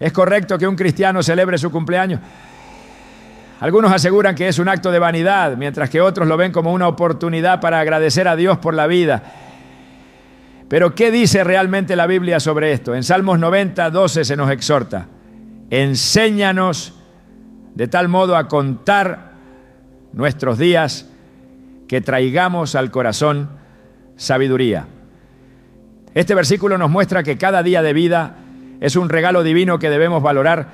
¿Es correcto que un cristiano celebre su cumpleaños? Algunos aseguran que es un acto de vanidad, mientras que otros lo ven como una oportunidad para agradecer a Dios por la vida. Pero ¿qué dice realmente la Biblia sobre esto? En Salmos 90:12 se nos exhorta: enséñanos de tal modo a contar nuestros días que traigamos al corazón sabiduría. Este versículo nos muestra que cada día de vida es un regalo divino que debemos valorar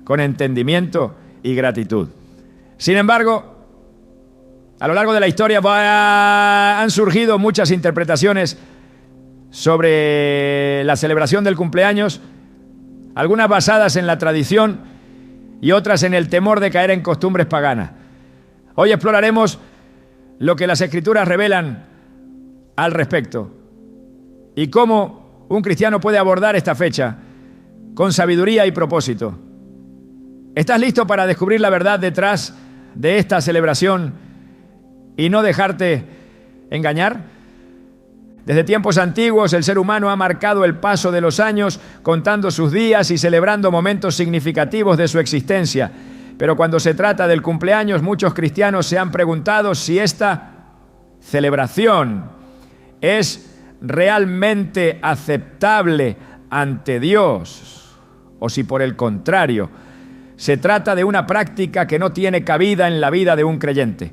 con entendimiento y gratitud. Sin embargo, a lo largo de la historia han surgido muchas interpretaciones sobre la celebración del cumpleaños, algunas basadas en la tradición y otras en el temor de caer en costumbres paganas. Hoy exploraremos lo que las Escrituras revelan al respecto y cómo un cristiano puede abordar esta fecha con sabiduría y propósito. ¿Estás listo para descubrir la verdad detrás de esta celebración y no dejarte engañar? Desde tiempos antiguos el ser humano ha marcado el paso de los años contando sus días y celebrando momentos significativos de su existencia. Pero cuando se trata del cumpleaños, muchos cristianos se han preguntado si esta celebración es realmente aceptable ante Dios o si por el contrario se trata de una práctica que no tiene cabida en la vida de un creyente.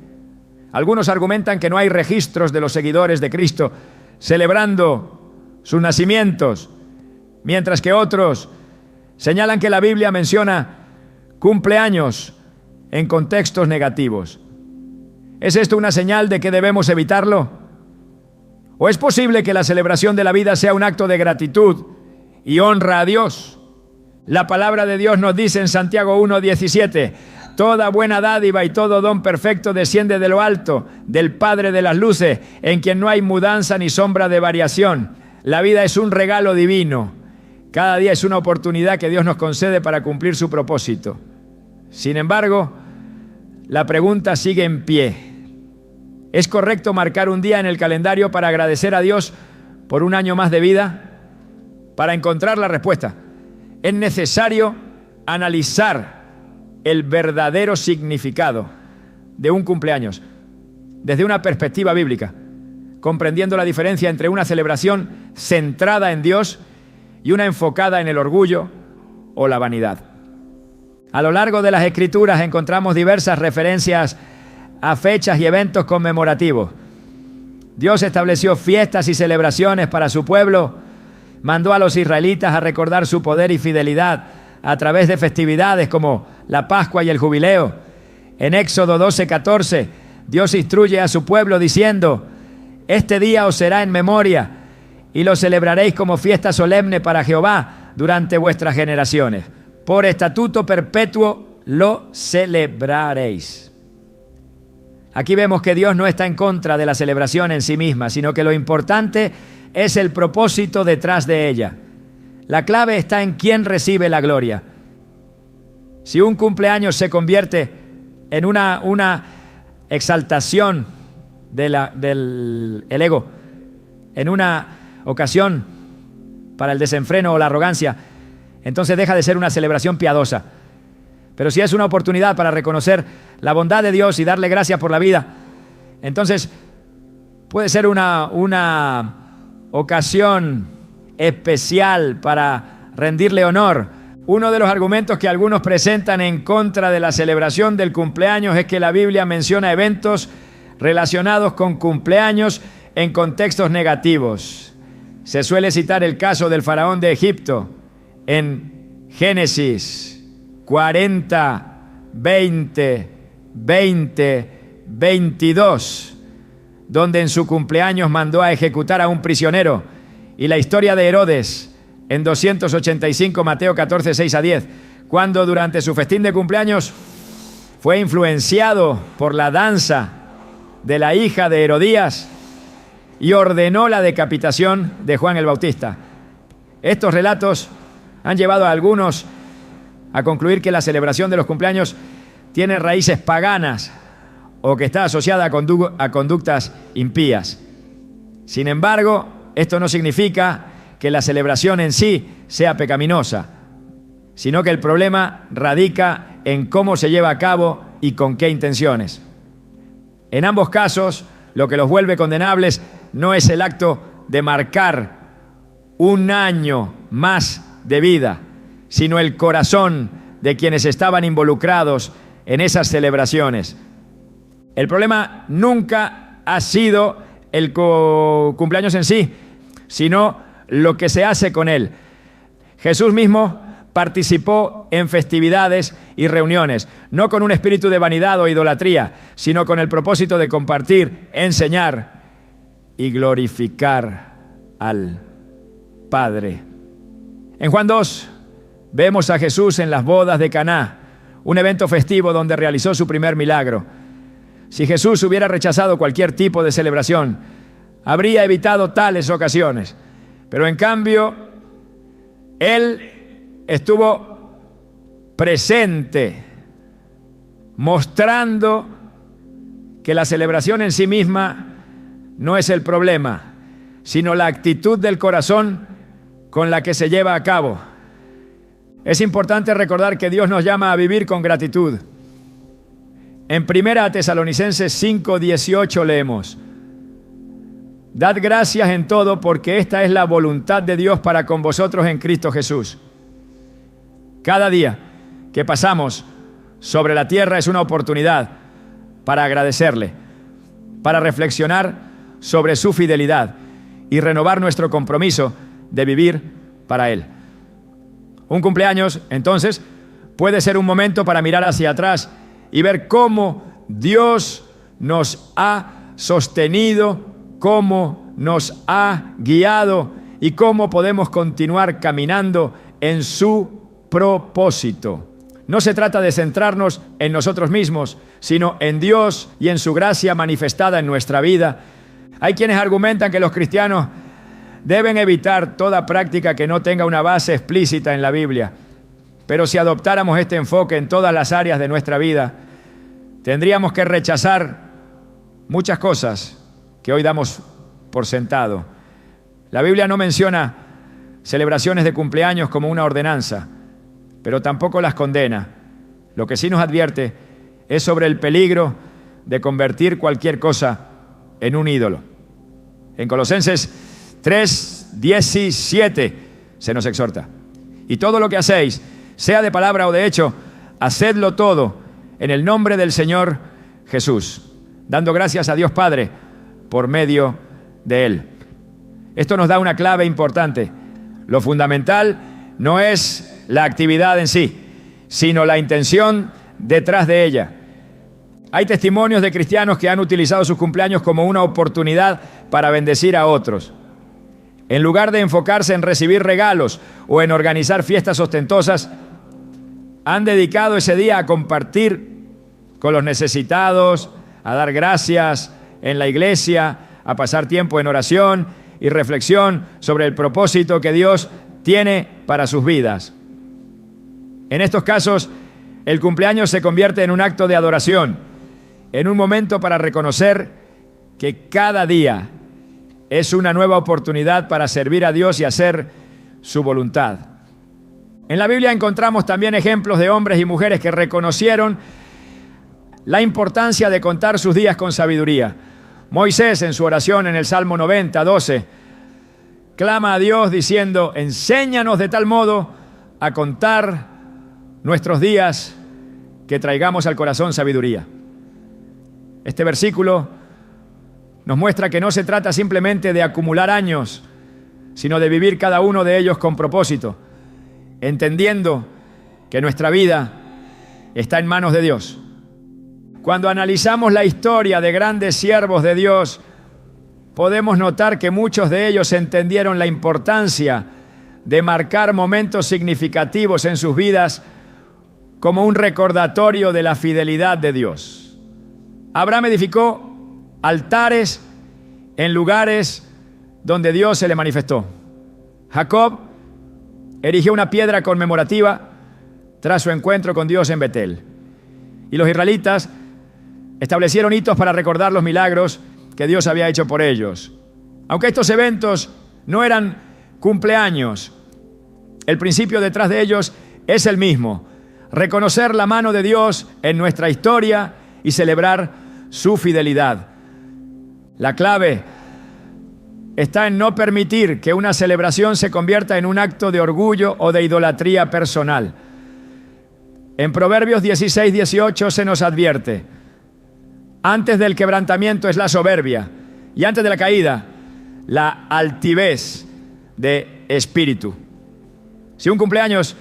Algunos argumentan que no hay registros de los seguidores de Cristo celebrando sus nacimientos, mientras que otros señalan que la Biblia menciona cumpleaños en contextos negativos. ¿Es esto una señal de que debemos evitarlo? ¿O es posible que la celebración de la vida sea un acto de gratitud y honra a Dios? La palabra de Dios nos dice en Santiago 1:17: toda buena dádiva y todo don perfecto desciende de lo alto, del Padre de las luces, en quien no hay mudanza ni sombra de variación. La vida es un regalo divino. Cada día es una oportunidad que Dios nos concede para cumplir su propósito. Sin embargo, la pregunta sigue en pie. ¿Es correcto marcar un día en el calendario para agradecer a Dios por un año más de vida? Para encontrar la respuesta, es necesario analizar el verdadero significado de un cumpleaños desde una perspectiva bíblica, comprendiendo la diferencia entre una celebración centrada en Dios y una enfocada en el orgullo o la vanidad. A lo largo de las Escrituras encontramos diversas referencias a fechas y eventos conmemorativos. Dios estableció fiestas y celebraciones para su pueblo, mandó a los israelitas a recordar su poder y fidelidad a través de festividades como la Pascua y el Jubileo. En Éxodo 12:14, Dios instruye a su pueblo diciendo: este día os será en memoria y lo celebraréis como fiesta solemne para Jehová durante vuestras generaciones. Por estatuto perpetuo lo celebraréis. Aquí vemos que Dios no está en contra de la celebración en sí misma, sino que lo importante es el propósito detrás de ella. La clave está en quién recibe la gloria. Si un cumpleaños se convierte en una exaltación del ego, en una ocasión para el desenfreno o la arrogancia, entonces deja de ser una celebración piadosa. Pero si es una oportunidad para reconocer la bondad de Dios y darle gracias por la vida, entonces puede ser una ocasión especial para rendirle honor. Uno de los argumentos que algunos presentan en contra de la celebración del cumpleaños es que la Biblia menciona eventos relacionados con cumpleaños en contextos negativos. Se suele citar el caso del faraón de Egipto en Génesis 40, 20, 22, donde en su cumpleaños mandó a ejecutar a un prisionero, y la historia de Herodes en 285, Mateo 14, 6-10, cuando durante su festín de cumpleaños fue influenciado por la danza de la hija de Herodías y ordenó la decapitación de Juan el Bautista. Estos relatos han llevado a algunos a concluir que la celebración de los cumpleaños tiene raíces paganas o que está asociada a conductas impías. Sin embargo, esto no significa que la celebración en sí sea pecaminosa. sino que el problema radica en cómo se lleva a cabo y con qué intenciones. En ambos casos, lo que los vuelve condenables no es el acto de marcar un año más de vida, sino el corazón de quienes estaban involucrados en esas celebraciones. El problema nunca ha sido el cumpleaños en sí, sino lo que se hace con él. Jesús mismo participó en festividades y reuniones, no con un espíritu de vanidad o idolatría, sino con el propósito de compartir, enseñar y glorificar al Padre. En Juan 2 vemos a Jesús en las bodas de Caná, un evento festivo donde realizó su primer milagro. Si Jesús hubiera rechazado cualquier tipo de celebración, habría evitado tales ocasiones. Pero en cambio, Él estuvo presente, mostrando que la celebración en sí misma no es el problema, sino la actitud del corazón con la que se lleva a cabo. Es importante recordar que Dios nos llama a vivir con gratitud. En 1 Tesalonicenses 5:18 leemos: Dad gracias en todo, porque esta es la voluntad de Dios para con vosotros en Cristo Jesús. Cada día que pasamos sobre la tierra es una oportunidad para agradecerle, para reflexionar sobre su fidelidad y renovar nuestro compromiso de vivir para Él. Un cumpleaños, entonces, puede ser un momento para mirar hacia atrás y ver cómo Dios nos ha sostenido, cómo nos ha guiado y cómo podemos continuar caminando en su propósito. No se trata de centrarnos en nosotros mismos, sino en Dios y en su gracia manifestada en nuestra vida. Hay quienes argumentan que los cristianos deben evitar toda práctica que no tenga una base explícita en la Biblia. Pero si adoptáramos este enfoque en todas las áreas de nuestra vida, tendríamos que rechazar muchas cosas que hoy damos por sentado. La Biblia no menciona celebraciones de cumpleaños como una ordenanza, pero tampoco las condena. Lo que sí nos advierte es sobre el peligro de convertir cualquier cosa en un ídolo. En Colosenses 3:17 se nos exhorta: y todo lo que hacéis, sea de palabra o de hecho, hacedlo todo en el nombre del Señor Jesús, dando gracias a Dios Padre por medio de Él. Esto nos da una clave importante. Lo fundamental no es la actividad en sí, sino la intención detrás de ella. Hay testimonios de cristianos que han utilizado sus cumpleaños como una oportunidad para bendecir a otros. En lugar de enfocarse en recibir regalos o en organizar fiestas ostentosas, han dedicado ese día a compartir con los necesitados, a dar gracias en la iglesia, a pasar tiempo en oración y reflexión sobre el propósito que Dios tiene para sus vidas. En estos casos, el cumpleaños se convierte en un acto de adoración, en un momento para reconocer que cada día es una nueva oportunidad para servir a Dios y hacer su voluntad. En la Biblia encontramos también ejemplos de hombres y mujeres que reconocieron la importancia de contar sus días con sabiduría. Moisés, en su oración en el Salmo 90:12, clama a Dios diciendo: enséñanos de tal modo a contar nuestros días que traigamos al corazón sabiduría. Este versículo nos muestra que no se trata simplemente de acumular años, sino de vivir cada uno de ellos con propósito, entendiendo que nuestra vida está en manos de Dios. Cuando analizamos la historia de grandes siervos de Dios, podemos notar que muchos de ellos entendieron la importancia de marcar momentos significativos en sus vidas como un recordatorio de la fidelidad de Dios. Abraham edificó altares en lugares donde Dios se le manifestó. Jacob erigió una piedra conmemorativa tras su encuentro con Dios en Betel. Y los israelitas establecieron hitos para recordar los milagros que Dios había hecho por ellos. Aunque estos eventos no eran cumpleaños, el principio detrás de ellos es el mismo: reconocer la mano de Dios en nuestra historia y celebrar su fidelidad. La clave está en no permitir que una celebración se convierta en un acto de orgullo o de idolatría personal. En Proverbios 16:18 se nos advierte: antes del quebrantamiento es la soberbia, y antes de la caída, la altivez de espíritu. Si un cumpleaños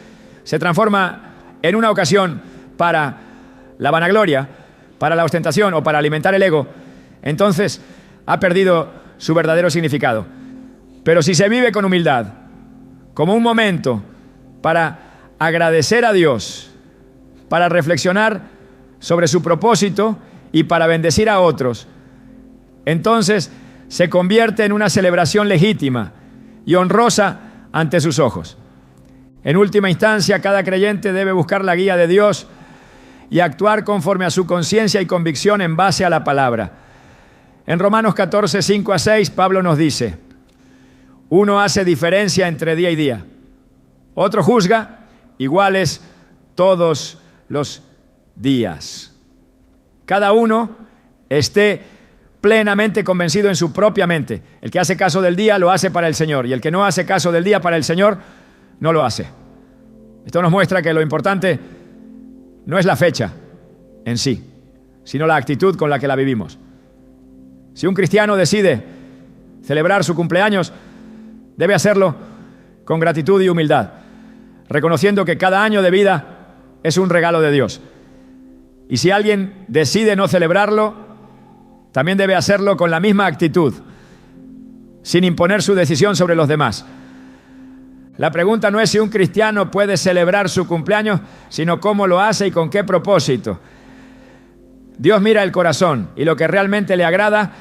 se transforma en una ocasión para la vanagloria, para la ostentación o para alimentar el ego, entonces ha perdido su verdadero significado. Pero si se vive con humildad, como un momento para agradecer a Dios, para reflexionar sobre su propósito y para bendecir a otros, entonces se convierte en una celebración legítima y honrosa ante sus ojos. En última instancia, cada creyente debe buscar la guía de Dios y actuar conforme a su conciencia y convicción en base a la palabra. En Romanos 14, 5 a 6, Pablo nos dice: uno hace diferencia entre día y día, otro juzga, iguales todos los días. Cada uno esté plenamente convencido en su propia mente. El que hace caso del día lo hace para el Señor, y el que no hace caso del día para el Señor no lo hace. Esto nos muestra que lo importante no es la fecha en sí, sino la actitud con la que la vivimos. Si un cristiano decide celebrar su cumpleaños, debe hacerlo con gratitud y humildad, reconociendo que cada año de vida es un regalo de Dios. Y si alguien decide no celebrarlo, también debe hacerlo con la misma actitud, sin imponer su decisión sobre los demás. La pregunta no es si un cristiano puede celebrar su cumpleaños, sino cómo lo hace y con qué propósito. Dios mira el corazón, y lo que realmente le agrada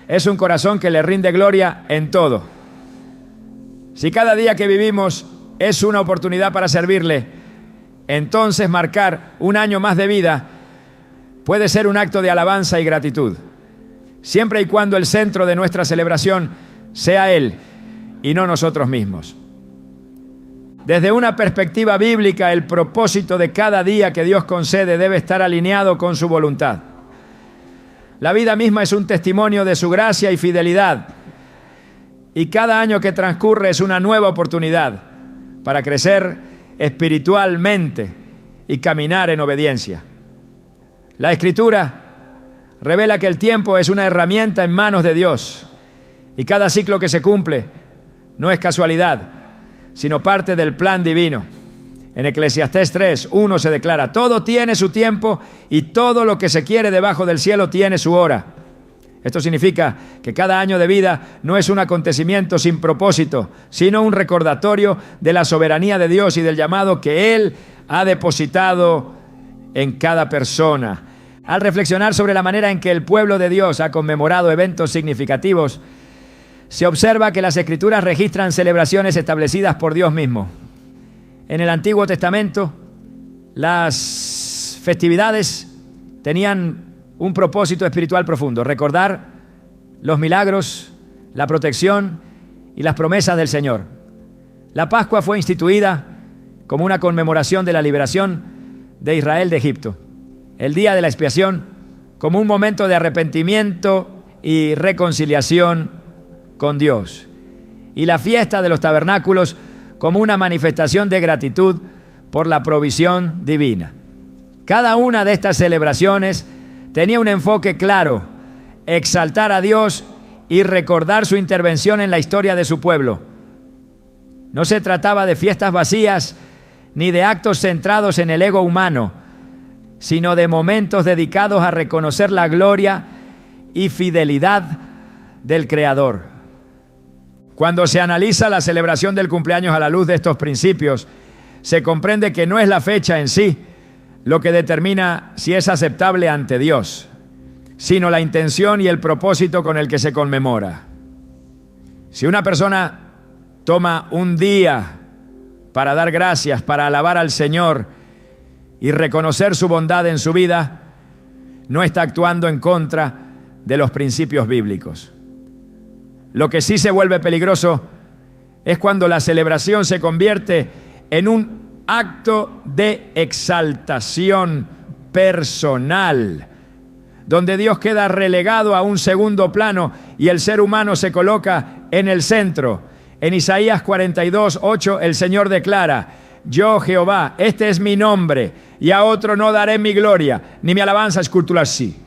es un corazón que le rinde gloria en todo. Si cada día que vivimos es una oportunidad para servirle, entonces marcar un año más de vida puede ser un acto de alabanza y gratitud, siempre y cuando el centro de nuestra celebración sea Él y no nosotros mismos. Desde una perspectiva bíblica, el propósito de cada día que Dios concede debe estar alineado con su voluntad. La vida misma es un testimonio de su gracia y fidelidad, y cada año que transcurre es una nueva oportunidad para crecer espiritualmente y caminar en obediencia. La Escritura revela que el tiempo es una herramienta en manos de Dios, y cada ciclo que se cumple no es casualidad, sino parte del plan divino. En Eclesiastés 3:1 se declara: todo tiene su tiempo y todo lo que se quiere debajo del cielo tiene su hora. Esto significa que cada año de vida no es un acontecimiento sin propósito, sino un recordatorio de la soberanía de Dios y del llamado que Él ha depositado en cada persona. Al reflexionar sobre la manera en que el pueblo de Dios ha conmemorado eventos significativos, se observa que las Escrituras registran celebraciones establecidas por Dios mismo. En el Antiguo Testamento, las festividades tenían un propósito espiritual profundo: recordar los milagros, la protección y las promesas del Señor. La Pascua fue instituida como una conmemoración de la liberación de Israel de Egipto. El día de la expiación como un momento de arrepentimiento y reconciliación con Dios. Y la fiesta de los tabernáculos como una manifestación de gratitud por la provisión divina. Cada una de estas celebraciones tenía un enfoque claro: exaltar a Dios y recordar su intervención en la historia de su pueblo. No se trataba de fiestas vacías ni de actos centrados en el ego humano, sino de momentos dedicados a reconocer la gloria y fidelidad del Creador. Cuando se analiza la celebración del cumpleaños a la luz de estos principios, se comprende que no es la fecha en sí lo que determina si es aceptable ante Dios, sino la intención y el propósito con el que se conmemora. Si una persona toma un día para dar gracias, para alabar al Señor y reconocer su bondad en su vida, no está actuando en contra de los principios bíblicos. Lo que sí se vuelve peligroso es cuando la celebración se convierte en un acto de exaltación personal, donde Dios queda relegado a un segundo plano y el ser humano se coloca en el centro. En Isaías 42:8 el Señor declara: yo, Jehová, este es mi nombre, y a otro no daré mi gloria, ni mi alabanza esculturarsi.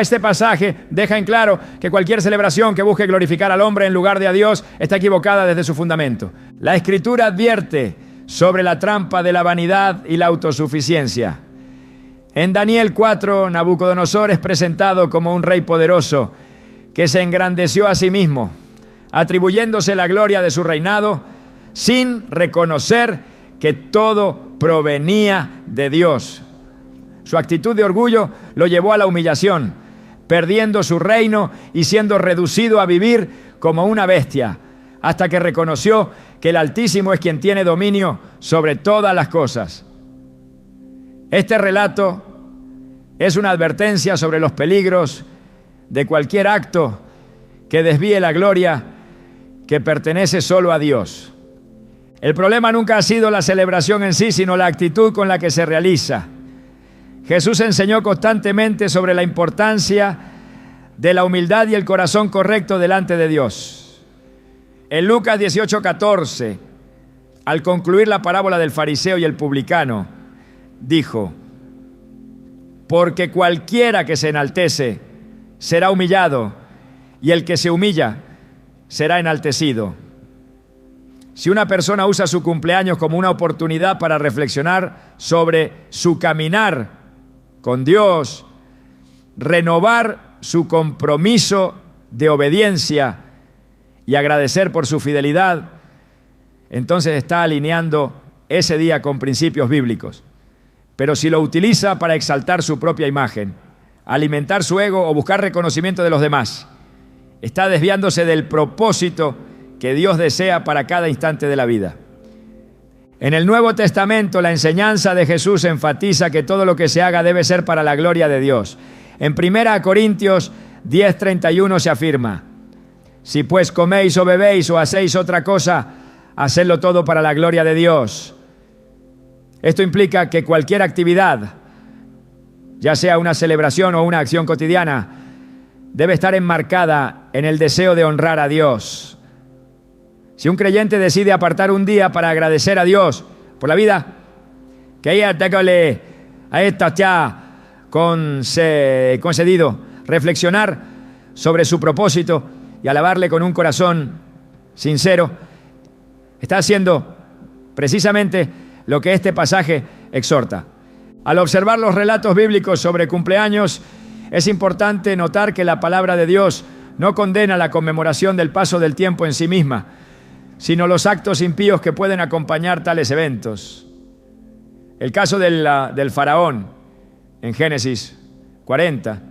Este pasaje deja en claro que cualquier celebración que busque glorificar al hombre en lugar de a Dios está equivocada desde su fundamento. La Escritura advierte sobre la trampa de la vanidad y la autosuficiencia. En Daniel 4, Nabucodonosor es presentado como un rey poderoso que se engrandeció a sí mismo, atribuyéndose la gloria de su reinado sin reconocer que todo provenía de Dios. Su actitud de orgullo lo llevó a la humillación, perdiendo su reino y siendo reducido a vivir como una bestia, hasta que reconoció que el Altísimo es quien tiene dominio sobre todas las cosas. Este relato es una advertencia sobre los peligros de cualquier acto que desvíe la gloria que pertenece solo a Dios. El problema nunca ha sido la celebración en sí, sino la actitud con la que se realiza. Jesús enseñó constantemente sobre la importancia de la humildad y el corazón correcto delante de Dios. En Lucas 18:14, al concluir la parábola del fariseo y el publicano, dijo: porque cualquiera que se enaltece será humillado, y el que se humilla será enaltecido. Si una persona usa su cumpleaños como una oportunidad para reflexionar sobre su caminar con Dios, renovar su compromiso de obediencia y agradecer por su fidelidad, entonces está alineando ese día con principios bíblicos. Pero si lo utiliza para exaltar su propia imagen, alimentar su ego o buscar reconocimiento de los demás, está desviándose del propósito que Dios desea para cada instante de la vida. En el Nuevo Testamento, la enseñanza de Jesús enfatiza que todo lo que se haga debe ser para la gloria de Dios. En 1 Corintios 10:31 se afirma: si pues coméis o bebéis o hacéis otra cosa, hacedlo todo para la gloria de Dios. Esto implica que cualquier actividad, ya sea una celebración o una acción cotidiana, debe estar enmarcada en el deseo de honrar a Dios. Si un creyente decide apartar un día para agradecer a Dios por la vida que ella técole a esta ya concedido, reflexionar sobre su propósito y alabarle con un corazón sincero, está haciendo precisamente lo que este pasaje exhorta. Al observar los relatos bíblicos sobre cumpleaños, es importante notar que la palabra de Dios no condena la conmemoración del paso del tiempo en sí misma, sino los actos impíos que pueden acompañar tales eventos. El caso del faraón en Génesis 40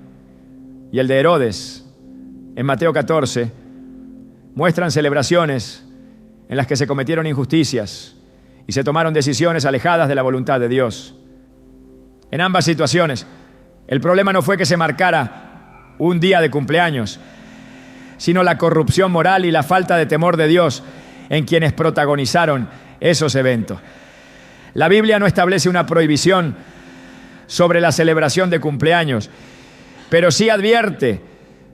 y el de Herodes en Mateo 14 muestran celebraciones en las que se cometieron injusticias y se tomaron decisiones alejadas de la voluntad de Dios. En ambas situaciones, el problema no fue que se marcara un día de cumpleaños, sino la corrupción moral y la falta de temor de Dios en quienes protagonizaron esos eventos. La Biblia no establece una prohibición sobre la celebración de cumpleaños, pero sí advierte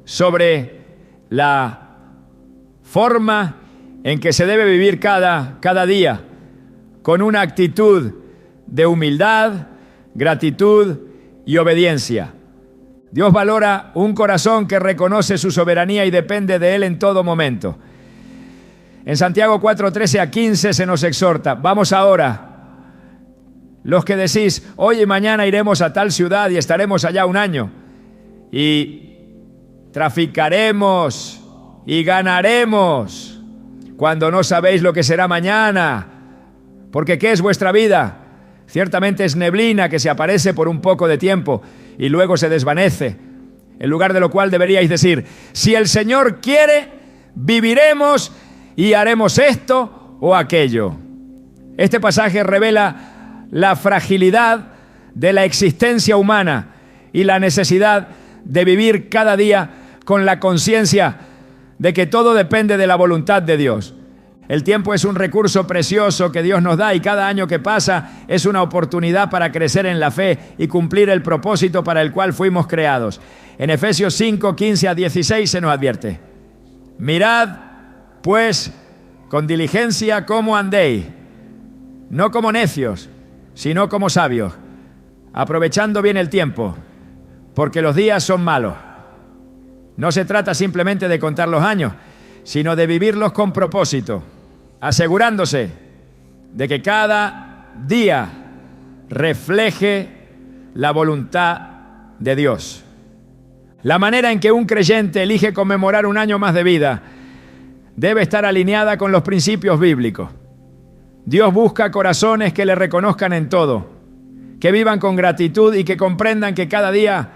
sobre la forma en que se debe vivir cada día con una actitud de humildad, gratitud y obediencia. Dios valora un corazón que reconoce su soberanía y depende de Él en todo momento. En Santiago 4:13-15 se nos exhorta: vamos ahora, los que decís, hoy y mañana iremos a tal ciudad y estaremos allá un año, y traficaremos y ganaremos, cuando no sabéis lo que será mañana. Porque ¿qué es vuestra vida? Ciertamente es neblina que se aparece por un poco de tiempo y luego se desvanece. En lugar de lo cual deberíais decir: si el Señor quiere, viviremos y haremos esto o aquello. Este pasaje revela la fragilidad de la existencia humana y la necesidad de vivir cada día con la conciencia de que todo depende de la voluntad de Dios. El tiempo es un recurso precioso que Dios nos da y cada año que pasa es una oportunidad para crecer en la fe y cumplir el propósito para el cual fuimos creados. En Efesios 5, 15 a 16 se nos advierte: mirad, pues, con diligencia cómo andéis, no como necios, sino como sabios, aprovechando bien el tiempo, porque los días son malos. No se trata simplemente de contar los años, sino de vivirlos con propósito, asegurándose de que cada día refleje la voluntad de Dios. La manera en que un creyente elige conmemorar un año más de vida debe estar alineada con los principios bíblicos. Dios busca corazones que le reconozcan en todo, que vivan con gratitud y que comprendan que cada día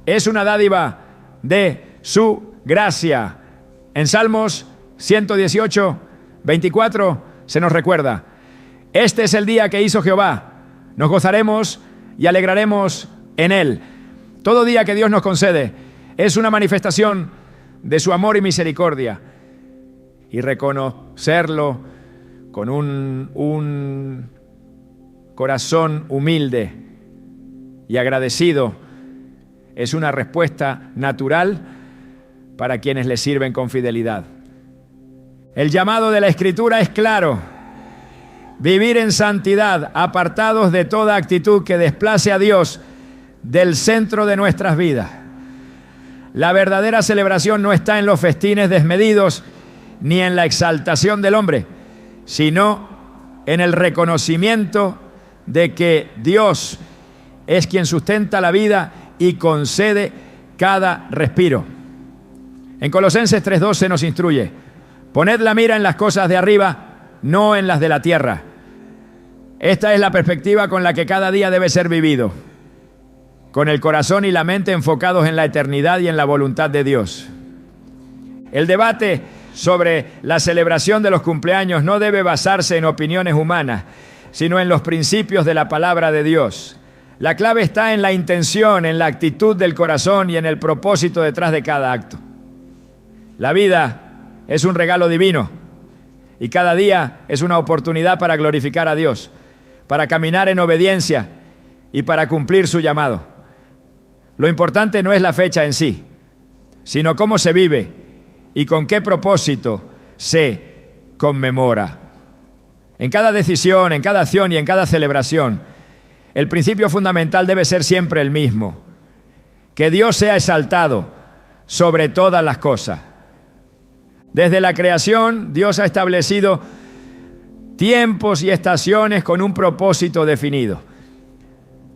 es una dádiva de su gracia. En Salmos 118, 24 se nos recuerda: este es el día que hizo Jehová, nos gozaremos y alegraremos en él. Todo día que Dios nos concede es una manifestación de su amor y misericordia, y reconocerlo con un corazón humilde y agradecido es una respuesta natural para quienes le sirven con fidelidad. El llamado de la Escritura es claro: vivir en santidad, apartados de toda actitud que desplace a Dios del centro de nuestras vidas. La verdadera celebración no está en los festines desmedidos ni en la exaltación del hombre, sino en el reconocimiento de que Dios es quien sustenta la vida y concede cada respiro. En Colosenses 3:12 nos instruye: poned la mira en las cosas de arriba, no en las de la tierra. Esta es la perspectiva con la que cada día debe ser vivido, con el corazón y la mente enfocados en la eternidad y en la voluntad de Dios. El debate sobre la celebración de los cumpleaños no debe basarse en opiniones humanas, sino en los principios de la palabra de Dios. La clave está en la intención, en la actitud del corazón y en el propósito detrás de cada acto. La vida es un regalo divino y cada día es una oportunidad para glorificar a Dios, para caminar en obediencia y para cumplir su llamado. Lo importante no es la fecha en sí, sino cómo se vive y con qué propósito se conmemora. En cada decisión, en cada acción y en cada celebración, el principio fundamental debe ser siempre el mismo: que Dios sea exaltado sobre todas las cosas. Desde la creación, Dios ha establecido tiempos y estaciones con un propósito definido.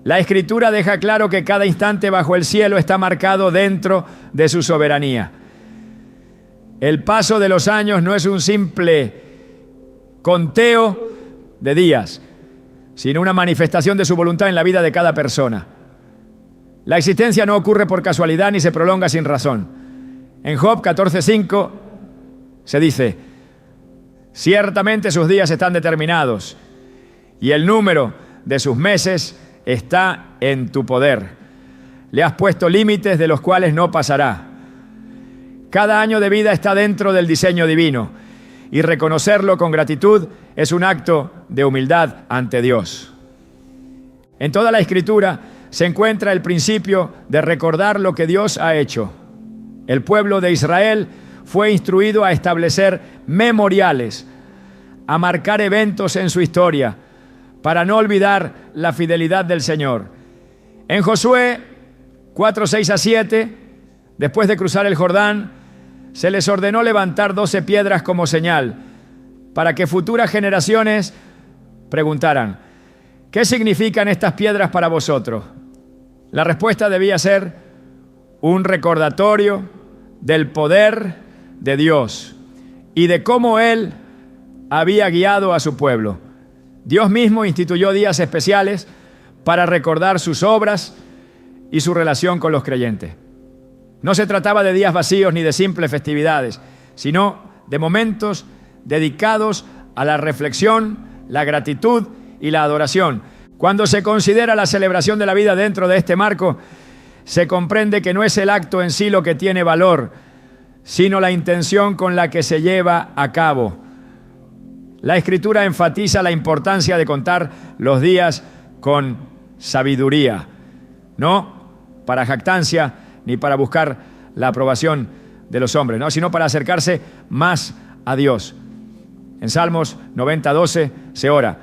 La Escritura deja claro que cada instante bajo el cielo está marcado dentro de su soberanía. El paso de los años no es un simple conteo de días, sino una manifestación de su voluntad en la vida de cada persona. La existencia no ocurre por casualidad ni se prolonga sin razón. En Job 14:5 se dice: ciertamente sus días están determinados y el número de sus meses está en tu poder. Le has puesto límites de los cuales no pasará. Cada año de vida está dentro del diseño divino y reconocerlo con gratitud es un acto de humildad ante Dios. En toda la Escritura se encuentra el principio de recordar lo que Dios ha hecho. El pueblo de Israel fue instruido a establecer memoriales, a marcar eventos en su historia, para no olvidar la fidelidad del Señor. En Josué 4:6-7, después de cruzar el Jordán, se les ordenó levantar 12 piedras como señal, para que futuras generaciones preguntaran: ¿qué significan estas piedras para vosotros? La respuesta debía ser un recordatorio del poder de Dios y de cómo Él había guiado a su pueblo. Dios mismo instituyó días especiales para recordar sus obras y su relación con los creyentes. No se trataba de días vacíos ni de simples festividades, sino de momentos dedicados a la reflexión, la gratitud y la adoración. Cuando se considera la celebración de la vida dentro de este marco, se comprende que no es el acto en sí lo que tiene valor, sino la intención con la que se lleva a cabo. La Escritura enfatiza la importancia de contar los días con sabiduría, no para jactancia ni para buscar la aprobación de los hombres, ¿no? Sino para acercarse más a Dios. En Salmos 90:12 se ora: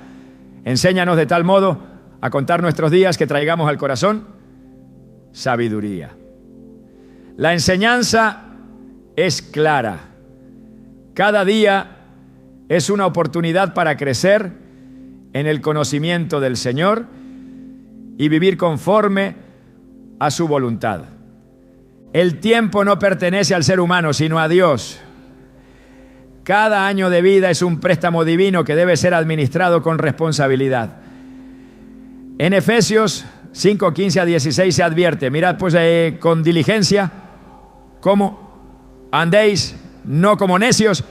enséñanos de tal modo a contar nuestros días que traigamos al corazón sabiduría. La enseñanza es clara. Cada día es una oportunidad para crecer en el conocimiento del Señor y vivir conforme a su voluntad. El tiempo no pertenece al ser humano, sino a Dios. Cada año de vida es un préstamo divino que debe ser administrado con responsabilidad. En Efesios 5:15-16 se advierte: mirad pues con diligencia cómo andéis, no como necios,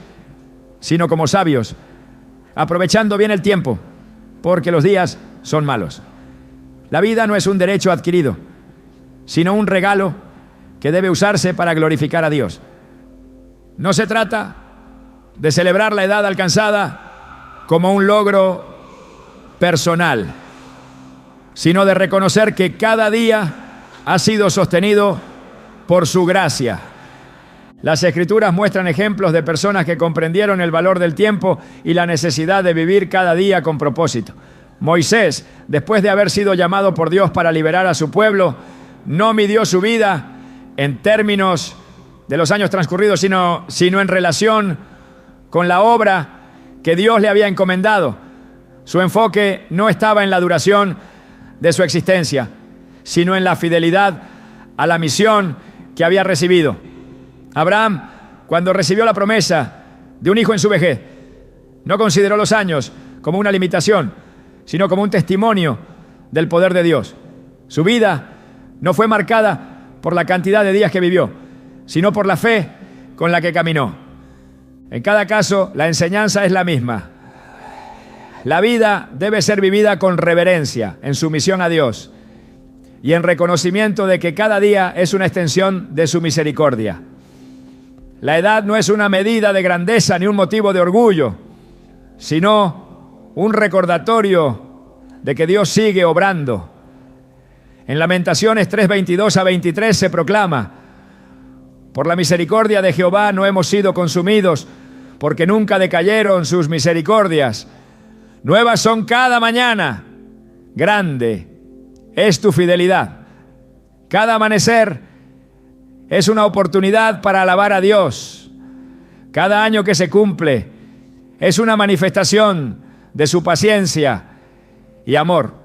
sino como sabios, aprovechando bien el tiempo, porque los días son malos. La vida no es un derecho adquirido, sino un regalo que debe usarse para glorificar a Dios. No se trata de celebrar la edad alcanzada como un logro personal, sino de reconocer que cada día ha sido sostenido por su gracia. Las Escrituras muestran ejemplos de personas que comprendieron el valor del tiempo y la necesidad de vivir cada día con propósito. Moisés, después de haber sido llamado por Dios para liberar a su pueblo, no midió su vida en términos de los años transcurridos, sino en relación con la obra que Dios le había encomendado. Su enfoque no estaba en la duración de su existencia, sino en la fidelidad a la misión que había recibido. Abraham, cuando recibió la promesa de un hijo en su vejez, no consideró los años como una limitación, sino como un testimonio del poder de Dios. Su vida no fue marcada por la cantidad de días que vivió, sino por la fe con la que caminó. En cada caso, la enseñanza es la misma. La vida debe ser vivida con reverencia, en sumisión a Dios y en reconocimiento de que cada día es una extensión de su misericordia. La edad no es una medida de grandeza ni un motivo de orgullo, sino un recordatorio de que Dios sigue obrando. En Lamentaciones 3:22-23 se proclama: por la misericordia de Jehová no hemos sido consumidos, porque nunca decayeron sus misericordias. Nuevas son cada mañana, grande es tu fidelidad. Cada amanecer es una oportunidad para alabar a Dios. Cada año que se cumple es una manifestación de su paciencia y amor.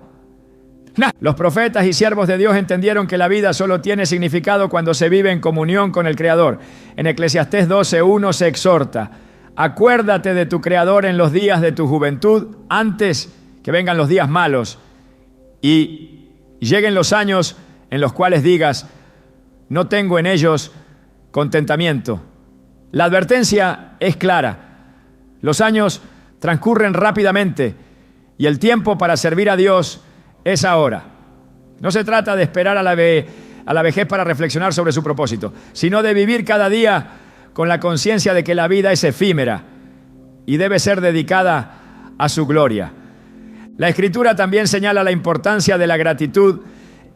Los profetas y siervos de Dios entendieron que la vida solo tiene significado cuando se vive en comunión con el Creador. En Eclesiastés 12:1 se exhorta: acuérdate de tu Creador en los días de tu juventud, antes que vengan los días malos y lleguen los años en los cuales digas: no tengo en ellos contentamiento. La advertencia es clara. Los años transcurren rápidamente y el tiempo para servir a Dios es ahora. No se trata de esperar a la vejez para reflexionar sobre su propósito, sino de vivir cada día con la conciencia de que la vida es efímera y debe ser dedicada a su gloria. La Escritura también señala la importancia de la gratitud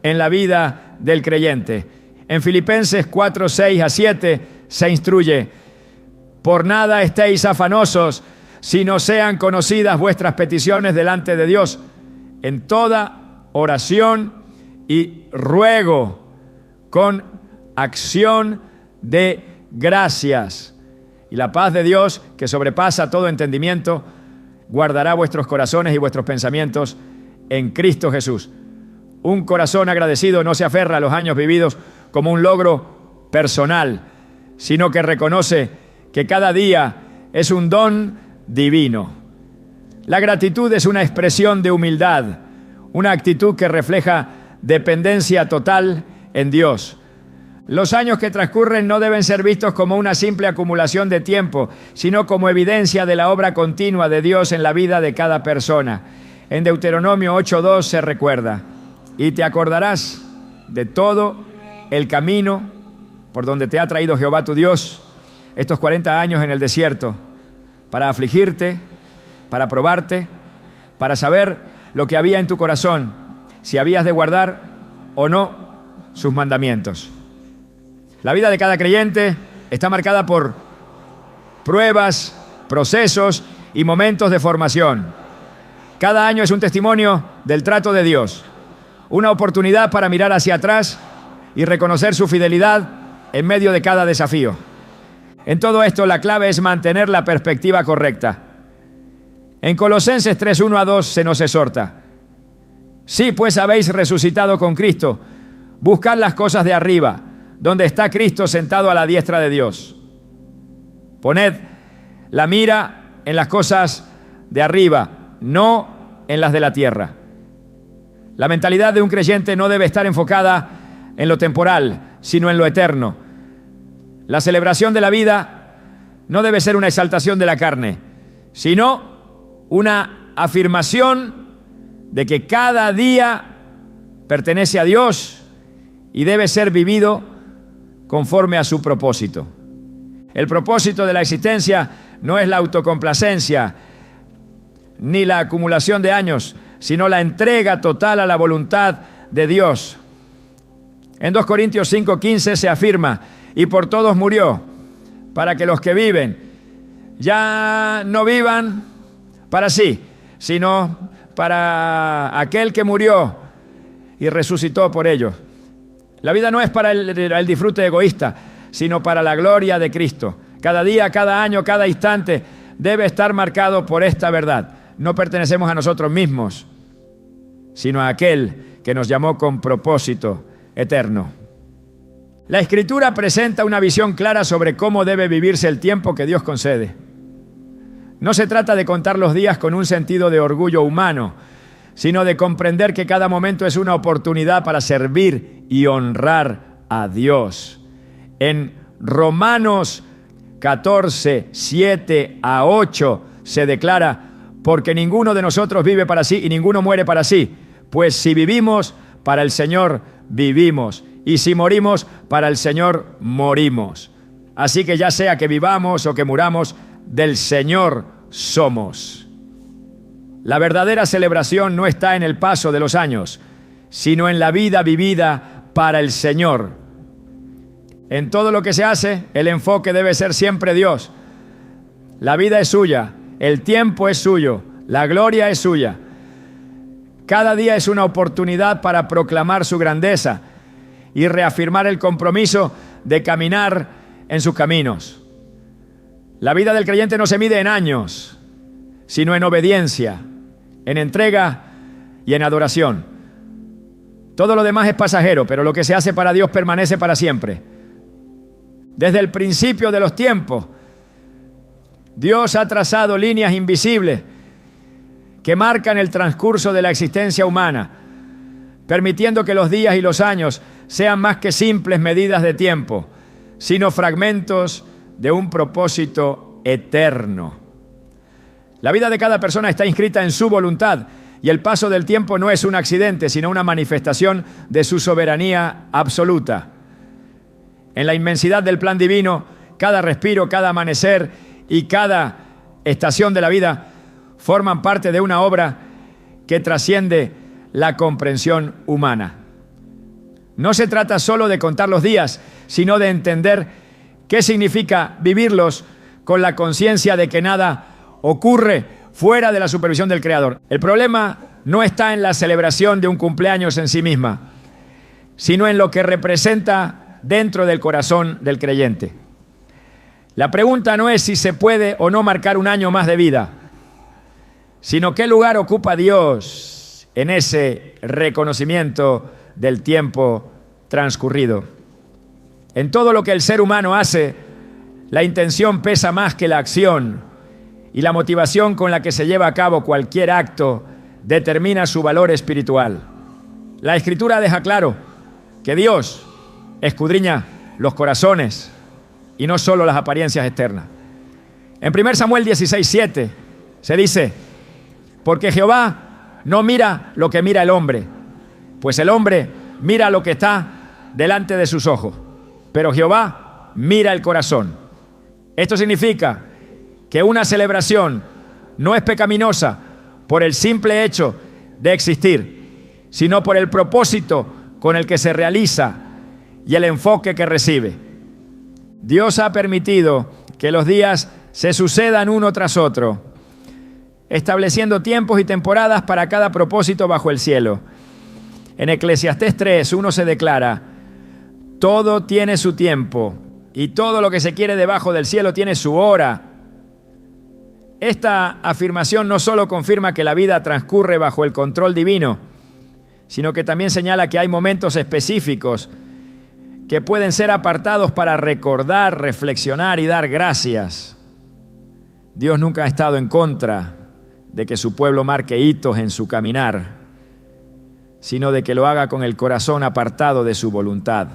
en la vida del creyente. En Filipenses 4:6-7 se instruye: por nada estéis afanosos, sino sean conocidas vuestras peticiones delante de Dios, en toda oración y ruego, con acción de gracias. Y la paz de Dios, que sobrepasa todo entendimiento, guardará vuestros corazones y vuestros pensamientos en Cristo Jesús. Un corazón agradecido no se aferra a los años vividos como un logro personal, sino que reconoce que cada día es un don divino. La gratitud es una expresión de humildad, una actitud que refleja dependencia total en Dios. Los años que transcurren no deben ser vistos como una simple acumulación de tiempo, sino como evidencia de la obra continua de Dios en la vida de cada persona. En Deuteronomio 8:2 se recuerda: y te acordarás de todo el camino por donde te ha traído Jehová tu Dios estos 40 años en el desierto, para afligirte, para probarte, para saber lo que había en tu corazón, si habías de guardar o no sus mandamientos. La vida de cada creyente está marcada por pruebas, procesos y momentos de formación. Cada año es un testimonio del trato de Dios, una oportunidad para mirar hacia atrás y reconocer su fidelidad en medio de cada desafío. En todo esto, la clave es mantener la perspectiva correcta. En Colosenses 3:1-2 se nos exhorta: sí, pues habéis resucitado con Cristo, buscad las cosas de arriba, donde está Cristo sentado a la diestra de Dios. Poned la mira en las cosas de arriba, no en las de la tierra. La mentalidad de un creyente no debe estar enfocada en lo temporal, sino en lo eterno. La celebración de la vida no debe ser una exaltación de la carne, sino una afirmación de que cada día pertenece a Dios y debe ser vivido conforme a su propósito. El propósito de la existencia no es la autocomplacencia ni la acumulación de años, sino la entrega total a la voluntad de Dios. En 2 Corintios 5:15 se afirma: y por todos murió, para que los que viven ya no vivan para sí, sino para aquel que murió y resucitó por ellos. La vida no es para el disfrute egoísta, sino para la gloria de Cristo. Cada día, cada año, cada instante debe estar marcado por esta verdad. No pertenecemos a nosotros mismos, sino a aquel que nos llamó con propósito eterno. La Escritura presenta una visión clara sobre cómo debe vivirse el tiempo que Dios concede. No se trata de contar los días con un sentido de orgullo humano, sino de comprender que cada momento es una oportunidad para servir y honrar a Dios. En Romanos 14, 7-8 se declara: porque ninguno de nosotros vive para sí y ninguno muere para sí, pues si vivimos, para el Señor vivimos, y si morimos, para el Señor morimos. Así que ya sea que vivamos o que muramos, del Señor somos. La verdadera celebración no está en el paso de los años, sino en la vida vivida para el Señor. En todo lo que se hace, el enfoque debe ser siempre Dios. La vida es suya, el tiempo es suyo, la gloria es suya. Cada día es una oportunidad para proclamar su grandeza y reafirmar el compromiso de caminar en sus caminos. La vida del creyente no se mide en años, sino en obediencia, en entrega y en adoración. Todo lo demás es pasajero, pero lo que se hace para Dios permanece para siempre. Desde el principio de los tiempos, Dios ha trazado líneas invisibles que marcan el transcurso de la existencia humana, permitiendo que los días y los años sean más que simples medidas de tiempo, sino fragmentos de un propósito eterno. La vida de cada persona está inscrita en su voluntad y el paso del tiempo no es un accidente, sino una manifestación de su soberanía absoluta. En la inmensidad del plan divino, cada respiro, cada amanecer y cada estación de la vida forman parte de una obra que trasciende la comprensión humana. No se trata solo de contar los días, sino de entender qué significa vivirlos con la conciencia de que nada ocurre fuera de la supervisión del Creador. El problema no está en la celebración de un cumpleaños en sí misma, sino en lo que representa dentro del corazón del creyente. La pregunta no es si se puede o no marcar un año más de vida, sino qué lugar ocupa Dios en ese reconocimiento del tiempo transcurrido. En todo lo que el ser humano hace, la intención pesa más que la acción, y la motivación con la que se lleva a cabo cualquier acto determina su valor espiritual. La Escritura deja claro que Dios escudriña los corazones y no solo las apariencias externas. En 1 Samuel 16:7 se dice: porque Jehová no mira lo que mira el hombre, pues el hombre mira lo que está delante de sus ojos, pero Jehová mira el corazón. Esto significa que una celebración no es pecaminosa por el simple hecho de existir, sino por el propósito con el que se realiza y el enfoque que recibe. Dios ha permitido que los días se sucedan uno tras otro, estableciendo tiempos y temporadas para cada propósito bajo el cielo. En Eclesiastés 3:1 se declara: todo tiene su tiempo y todo lo que se quiere debajo del cielo tiene su hora. Esta afirmación no solo confirma que la vida transcurre bajo el control divino, sino que también señala que hay momentos específicos que pueden ser apartados para recordar, reflexionar y dar gracias. Dios nunca ha estado en contra de que su pueblo marque hitos en su caminar, sino de que lo haga con el corazón apartado de su voluntad.